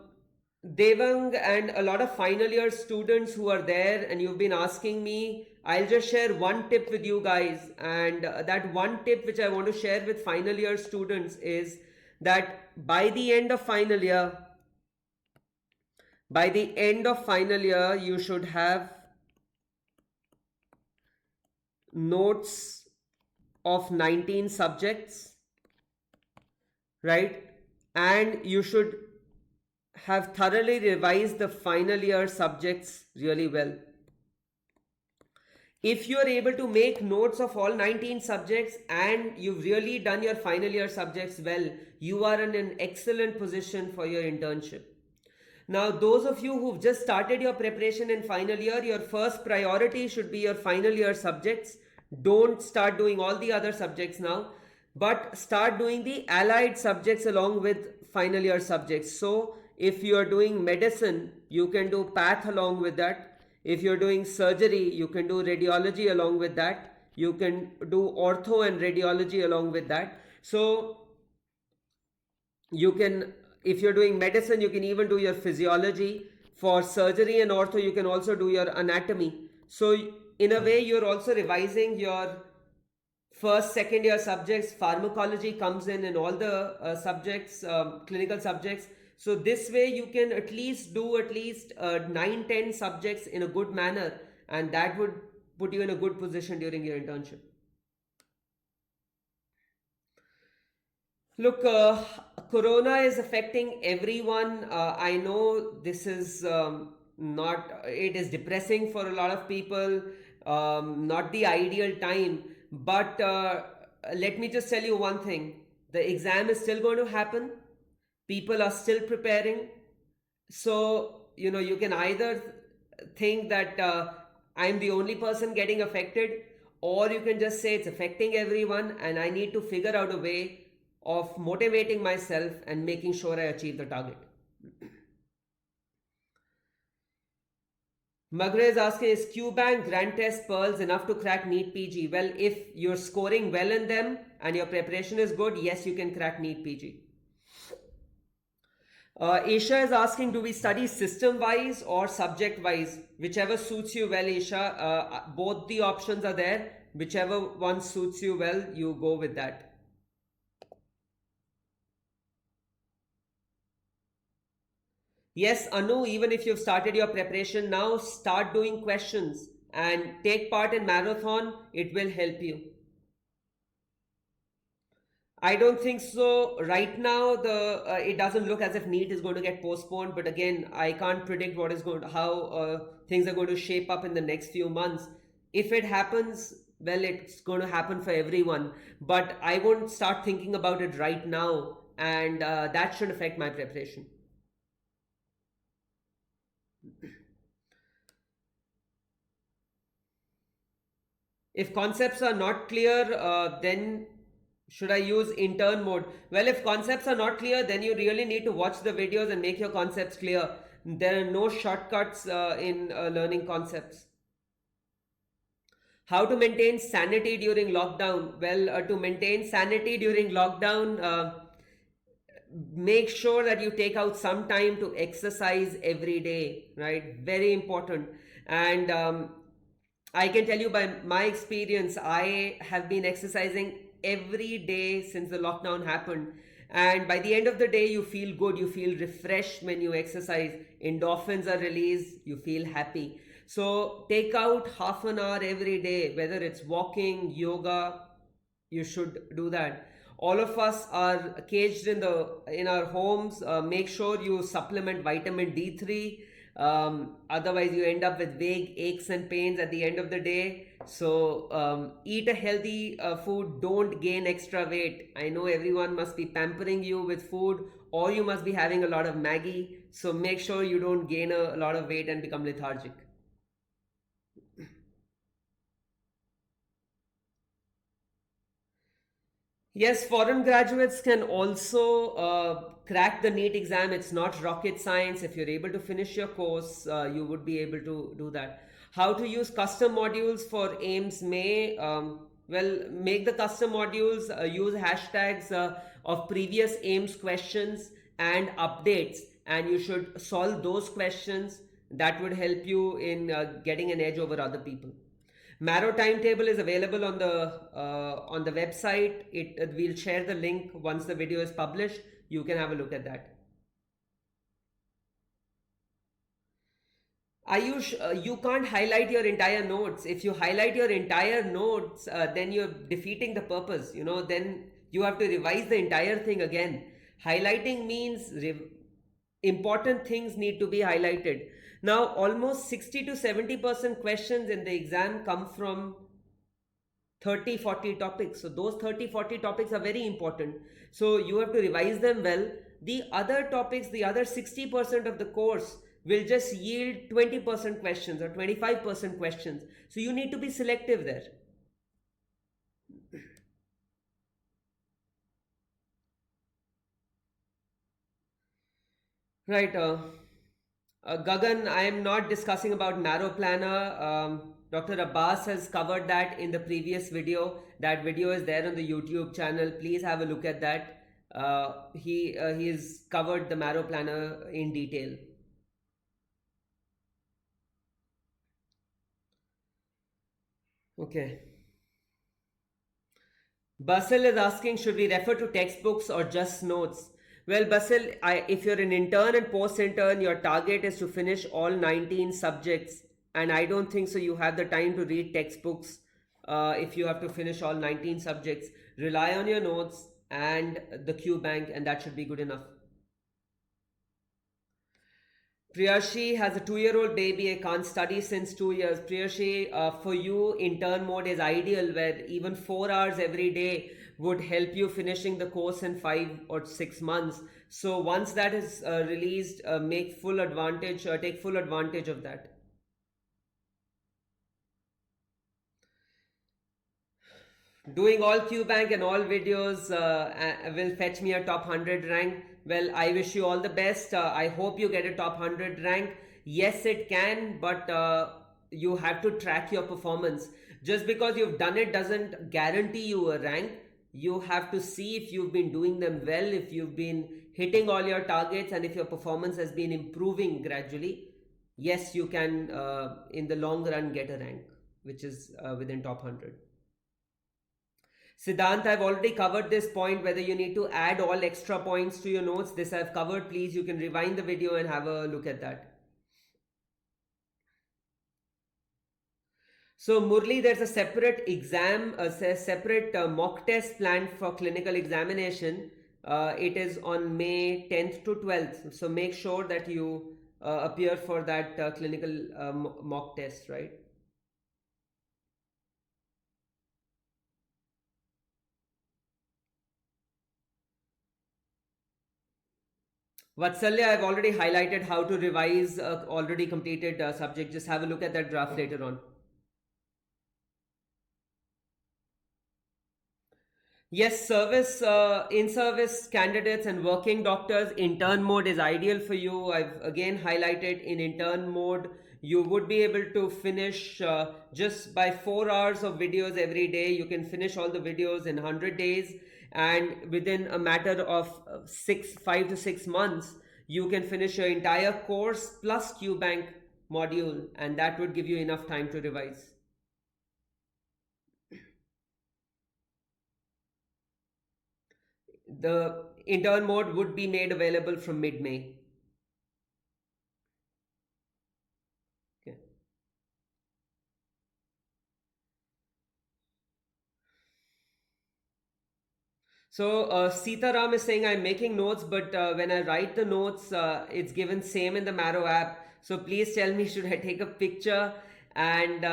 A: Devang and a lot of final year students who are there, and you've been asking me, I'll just share one tip with you guys. And that one tip which I want to share with final year students is that by the end of final year, you should have notes of 19 subjects, right? And you should have thoroughly revised the final year subjects really well. If you are able to make notes of all 19 subjects and you've really done your final year subjects well, you are in an excellent position for your internship. Now, those of you who've just started your preparation in final year, your first priority should be your final year subjects. Don't start doing all the other subjects now, but start doing the allied subjects along with final year subjects. So if you are doing medicine, you can do path along with that. If you're doing surgery, you can do radiology along with that. You can do ortho and radiology along with that. So you can, if you're doing medicine, you can even do your physiology. For surgery and ortho, you can also do your anatomy. So in a way, you're also revising your first second year subjects. Pharmacology comes in all the subjects, clinical subjects. So this way you can at least do at least 9-10 subjects in a good manner, and that would put you in a good position during your internship. Look, Corona is affecting everyone. I know this is not, it is depressing for a lot of people, not the ideal time. But let me just tell you one thing, the exam is still going to happen, people are still preparing. So, you can either think that I'm the only person getting affected, or you can just say it's affecting everyone and I need to figure out a way of motivating myself and making sure I achieve the target. Magre is asking, is QBank, Grand Test, Pearls enough to crack NEET PG? Well, if you're scoring well in them and your preparation is good, yes, you can crack NEET PG. Isha is asking, do we study system wise or subject wise? Whichever suits you well, Isha. Both the options are there. Whichever one suits you well, you go with that. Yes, Anu, even if you've started your preparation now, start doing questions and take part in marathon. It will help you. I don't think so. Right now, the it doesn't look as if NEET is going to get postponed. But again, I can't predict what is going to, how things are going to shape up in the next few months. If it happens, well, it's going to happen for everyone. But I won't start thinking about it right now, and that should affect my preparation. If concepts are not clear, then should I use intern mode? Well, if concepts are not clear, then you really need to watch the videos and make your concepts clear. There are no shortcuts in learning concepts. How to maintain sanity during lockdown? Well, to maintain sanity during lockdown, make sure that you take out some time to exercise every day, right? Very important. And I can tell you by my experience, I have been exercising every day since the lockdown happened. And by the end of the day, you feel good, you feel refreshed when you exercise. Endorphins are released, you feel happy. So take out half an hour every day, whether it's walking, yoga, you should do that. All of us are caged in our homes. Make sure you supplement vitamin D3. Otherwise, you end up with vague aches and pains at the end of the day. So, eat a healthy food. Don't gain extra weight. I know everyone must be pampering you with food, or you must be having a lot of Maggie. So, make sure you don't gain a lot of weight and become lethargic. Yes, foreign graduates can also crack the NEET exam. It's not rocket science. If you're able to finish your course, you would be able to do that. How to use custom modules for AIMS May? Well, make the custom modules, use hashtags of previous AIMS questions and updates, and you should solve those questions. That would help you in getting an edge over other people. Marrow timetable is available on the website. We'll share the link once the video is published. You can have a look at that. Ayush, you can't highlight your entire notes. If you highlight your entire notes, then you're defeating the purpose. Then you have to revise the entire thing again. Highlighting means important things need to be highlighted. Now, almost 60 to 70% questions in the exam come from 30-40 topics. So those 30-40 topics are very important. So you have to revise them well. The other topics, the other 60% of the course will just yield 20% questions or 25% questions. So you need to be selective there. Right. Gagan, I am not discussing about Marrow Planner. Dr. Abbas has covered that in the previous video. That video is there on the YouTube channel. Please have a look at that. He has covered the Marrow Planner in detail. Okay. Basil is asking, should we refer to textbooks or just notes? Well, Basil, if you're an intern and post intern, your target is to finish all 19 subjects. And I don't think so. You have the time to read textbooks if you have to finish all 19 subjects. Rely on your notes and the Q bank, and that should be good enough. Priyashi has a 2-year-old baby. I can't study since 2 years. Priyashi, for you, intern mode is ideal, where even 4 hours every day would help you finishing the course in 5 or 6 months. So once that is released, take full advantage of that. Doing all QBank and all videos will fetch me a top 100 rank. Well, I wish you all the best. I hope you get a top 100 rank. Yes, it can, but you have to track your performance. Just because you've done it doesn't guarantee you a rank. You have to see if you've been doing them well, if you've been hitting all your targets, and if your performance has been improving gradually. Yes, you can, in the long run, get a rank, which is within top 100. Siddhant, I've already covered this point, whether you need to add all extra points to your notes. This I've covered. Please, you can rewind the video and have a look at that. So, Murli, there's a separate exam, a separate mock test planned for clinical examination. It is on May 10th to 12th. So, make sure that you appear for that clinical mock test, right? Vatsalya, I've already highlighted how to revise already completed subject. Just have a look at that graph later on. Yes, in-service candidates and working doctors, intern mode is ideal for you. I've again highlighted in intern mode, you would be able to finish just by 4 hours of videos every day. You can finish all the videos in 100 days, and within a matter of 5 to 6 months, you can finish your entire course plus QBank module, and that would give you enough time to revise. The intern mode would be made available from mid-May. Okay. So Sitaram is saying I'm making notes, but when I write the notes, it's given same in the Marrow app. So please tell me, should I take a picture and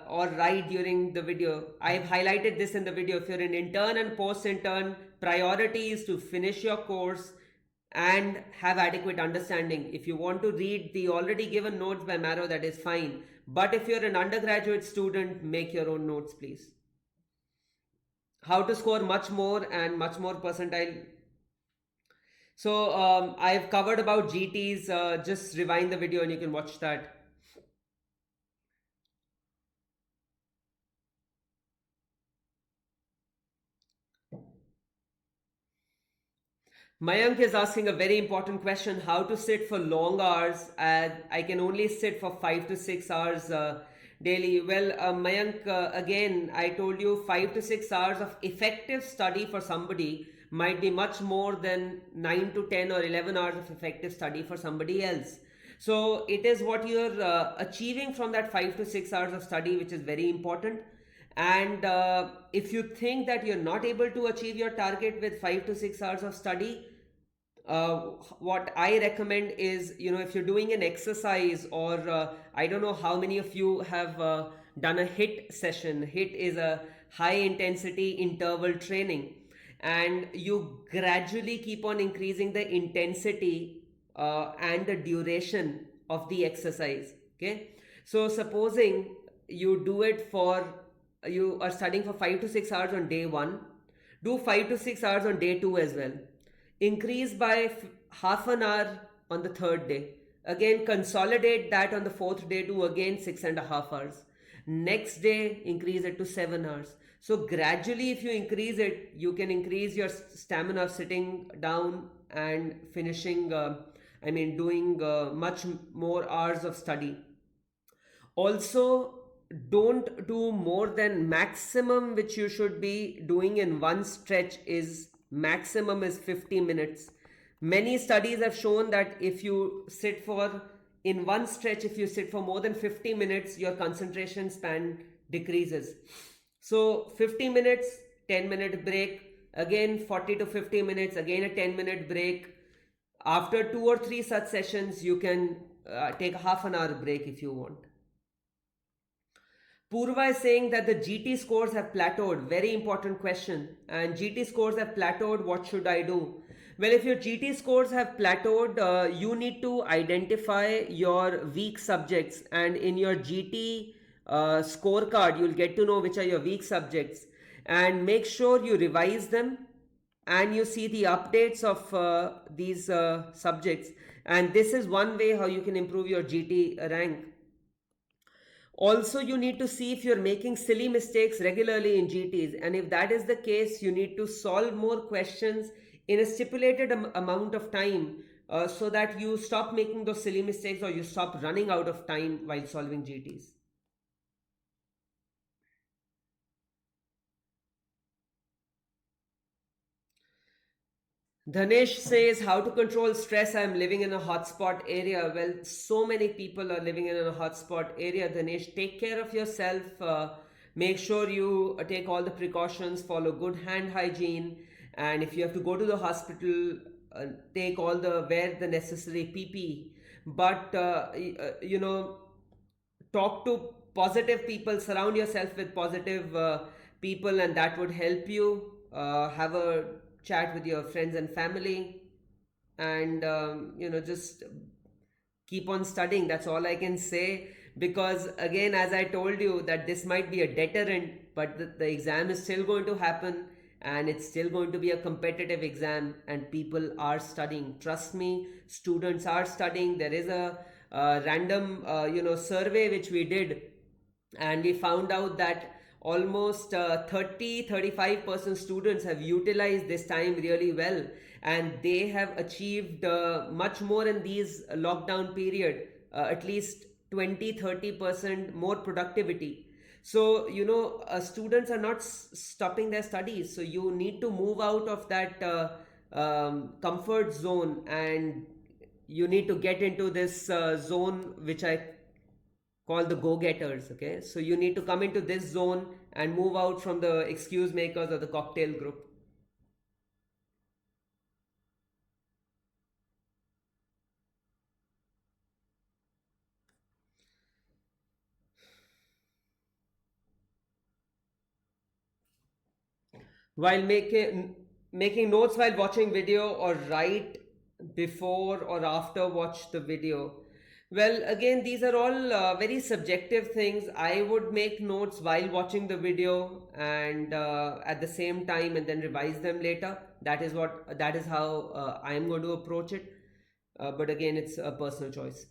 A: or write during the video? I've highlighted this in the video. If you're an intern and post-intern, priority is to finish your course and have adequate understanding. If you want to read the already given notes by Marrow, that is fine. But if you're an undergraduate student, make your own notes, please. How to score much more and much more percentile. So I've covered about GTs. Just rewind the video and you can watch that. Mayank is asking a very important question: how to sit for long hours. I can only sit for 5 to 6 hours daily. Well, Mayank, again, I told you 5 to 6 hours of effective study for somebody might be much more than 9 to 10 or 11 hours of effective study for somebody else. So it is what you're achieving from that 5 to 6 hours of study, which is very important. And if you think that you're not able to achieve your target with 5 to 6 hours of study, what I recommend is, if you're doing an exercise, or I don't know how many of you have done a HIT session. HIT is a high intensity interval training, and you gradually keep on increasing the intensity and the duration of the exercise. Okay, so supposing you are studying for 5 to 6 hours on day one, do 5 to 6 hours on day two as well. Increase by half an hour on the third day. Again, consolidate that on the fourth day to again 6.5 hours. Next day, increase it to 7 hours. So, gradually, if you increase it, you can increase your stamina of sitting down and finishing, doing much more hours of study. Also, don't do more than maximum, which you should be doing in one stretch is maximum is 50 minutes. Many studies have shown that if you sit for in one stretch, if you sit for more than 50 minutes, your concentration span decreases. So 50 minutes, 10-minute break, again 40 to 50 minutes, again a 10-minute break. After 2 or 3 such sessions, you can take a half an hour break if you want. Purva is saying that the GT scores have plateaued. Very important question. And GT scores have plateaued. What should I do? Well, if your GT scores have plateaued, you need to identify your weak subjects. And in your GT scorecard, you'll get to know which are your weak subjects. And make sure you revise them and you see the updates of these subjects. And this is one way how you can improve your GT rank. Also, you need to see if you're making silly mistakes regularly in GTs, and if that is the case, you need to solve more questions in a stipulated amount of time so that you stop making those silly mistakes or you stop running out of time while solving GTs. Dhanesh says, how to control stress? I'm living in a hotspot area. Well, so many people are living in a hotspot area. Dhanesh, take care of yourself. Make sure you take all the precautions, follow good hand hygiene. And if you have to go to the hospital, take all wear the necessary PPE. But, talk to positive people, surround yourself with positive people, and that would help you. Have a chat with your friends and family, and just keep on studying. That's all I can say, because again, as I told you, that this might be a deterrent, but the exam is still going to happen, and it's still going to be a competitive exam, and people are studying. Trust me, students are studying. There is a random survey which we did, and we found out that almost 30-35% students have utilized this time really well, and they have achieved much more in these lockdown period, at least 20-30% more productivity. So students are not stopping their studies, so you need to move out of that comfort zone, and you need to get into this zone which I call the go-getters. Okay, so you need to come into this zone and move out from the excuse makers or the cocktail group. While making notes while watching video, or write before or after watch the video. Well, again, these are all very subjective things. I would make notes while watching the video, and at the same time, and then revise them later. That is how I am going to approach it. But again, it's a personal choice.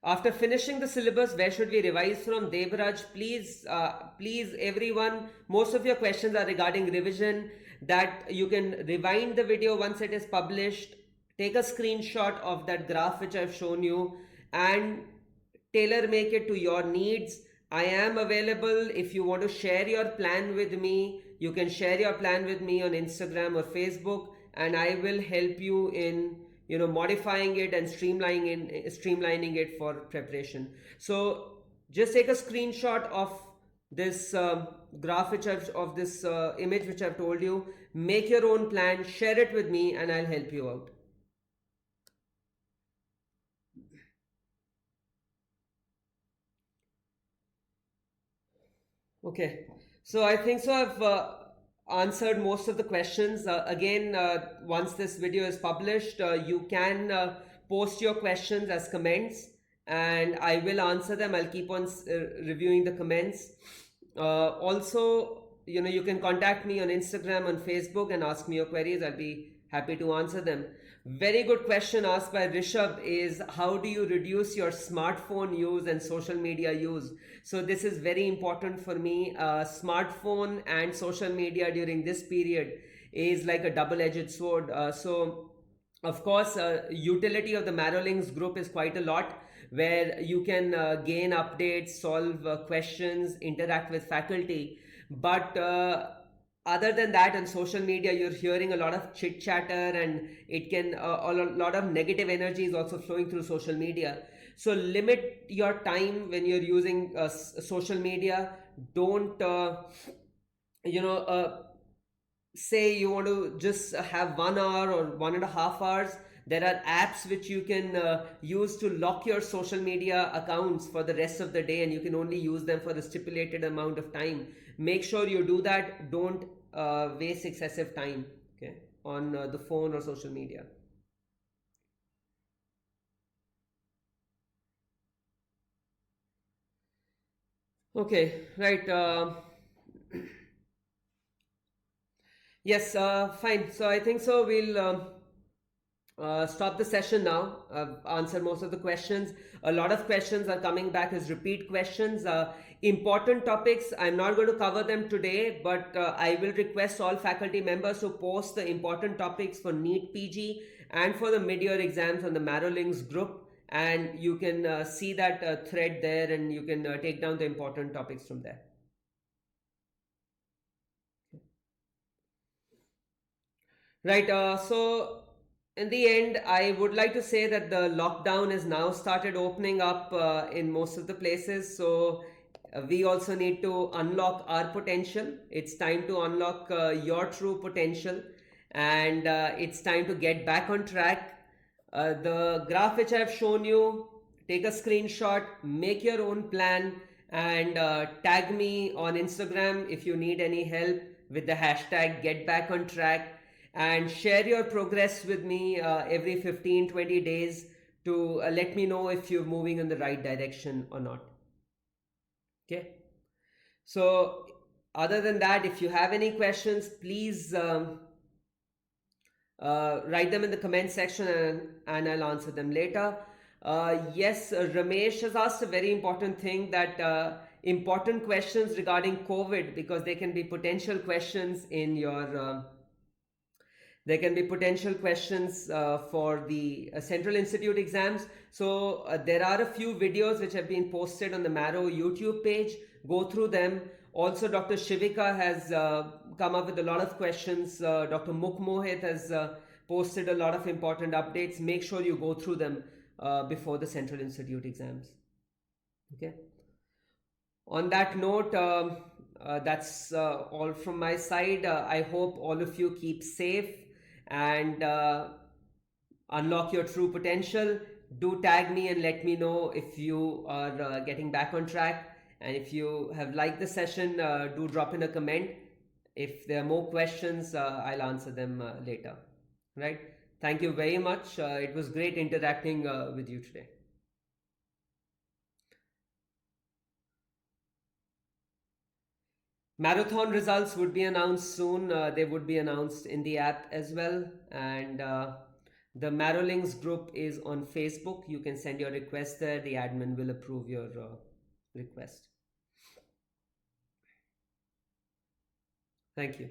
A: After finishing the syllabus, where should we revise from? Devraj, please, everyone, most of your questions are regarding revision. That you can rewind the video once it is published, take a screenshot of that graph which I've shown you, and tailor make it to your needs. I am available if you want to share your plan with me. You can share your plan with me on Instagram or Facebook, and I will help you in modifying it and streamlining it for preparation. So just take a screenshot of this graph of this image which I've told you, make your own plan, share it with me, and I'll help you out. Okay, so I think so I've answered most of the questions. Again, once this video is published, you can post your questions as comments, and I will answer them. I'll keep on reviewing the comments. Also, you can contact me on Instagram, on Facebook, and ask me your queries. I'll be happy to answer them. Very good question asked by Rishabh is, how do you reduce your smartphone use and social media use? So this is very important for me. Smartphone and social media during this period is like a double-edged sword. So of course, utility of the Marrow Links group is quite a lot, where you can gain updates, solve questions, interact with faculty. But other than that, on social media, you're hearing a lot of chit chatter, and it can a lot of negative energy is also flowing through social media. So limit your time when you're using social media. Don't you know say you want to just have 1 hour or 1.5 hours. There are apps which you can use to lock your social media accounts for the rest of the day, and you can only use them for a stipulated amount of time. Make sure you do that. Don't waste excessive time, okay, on the phone or social media. Okay, right. Yes, fine. So I think so. We'll stop the session now. Answer most of the questions. A lot of questions are coming back as repeat questions. Important topics. I'm not going to cover them today, but I will request all faculty members to post the important topics for NEET PG and for the mid-year exams on the Marrow Links group. And you can see that thread there, and you can take down the important topics from there. Right. So, in the end, I would like to say that the lockdown has now started opening up in most of the places. So, we also need to unlock our potential. It's time to unlock your true potential, and it's time to get back on track. The graph which I've shown you, take a screenshot, make your own plan, and tag me on Instagram if you need any help with the hashtag get back on track, and share your progress with me every 15-20 days to let me know if you're moving in the right direction or not. Okay. So other than that, if you have any questions, please write them in the comment section, and I'll answer them later. Yes, Ramesh has asked a very important thing, that important questions regarding COVID, because they can be potential questions in your there can be potential questions for the Central Institute exams. So there are a few videos which have been posted on the Marrow YouTube page. Go through them. Also, Dr. Shivika has come up with a lot of questions. Dr. Mukh Mohit has posted a lot of important updates. Make sure you go through them before the Central Institute exams. Okay. On that note, that's all from my side. I hope all of you keep safe and unlock your true potential. Do tag me and let me know if you are getting back on track. And if you have liked the session, do drop in a comment. If there are more questions, I'll answer them later. Right? Thank you very much. It was great interacting with you today. Marathon results would be announced soon. They would be announced in the app as well. And the Marrow Links group is on Facebook. You can send your request there. The admin will approve your request. Thank you.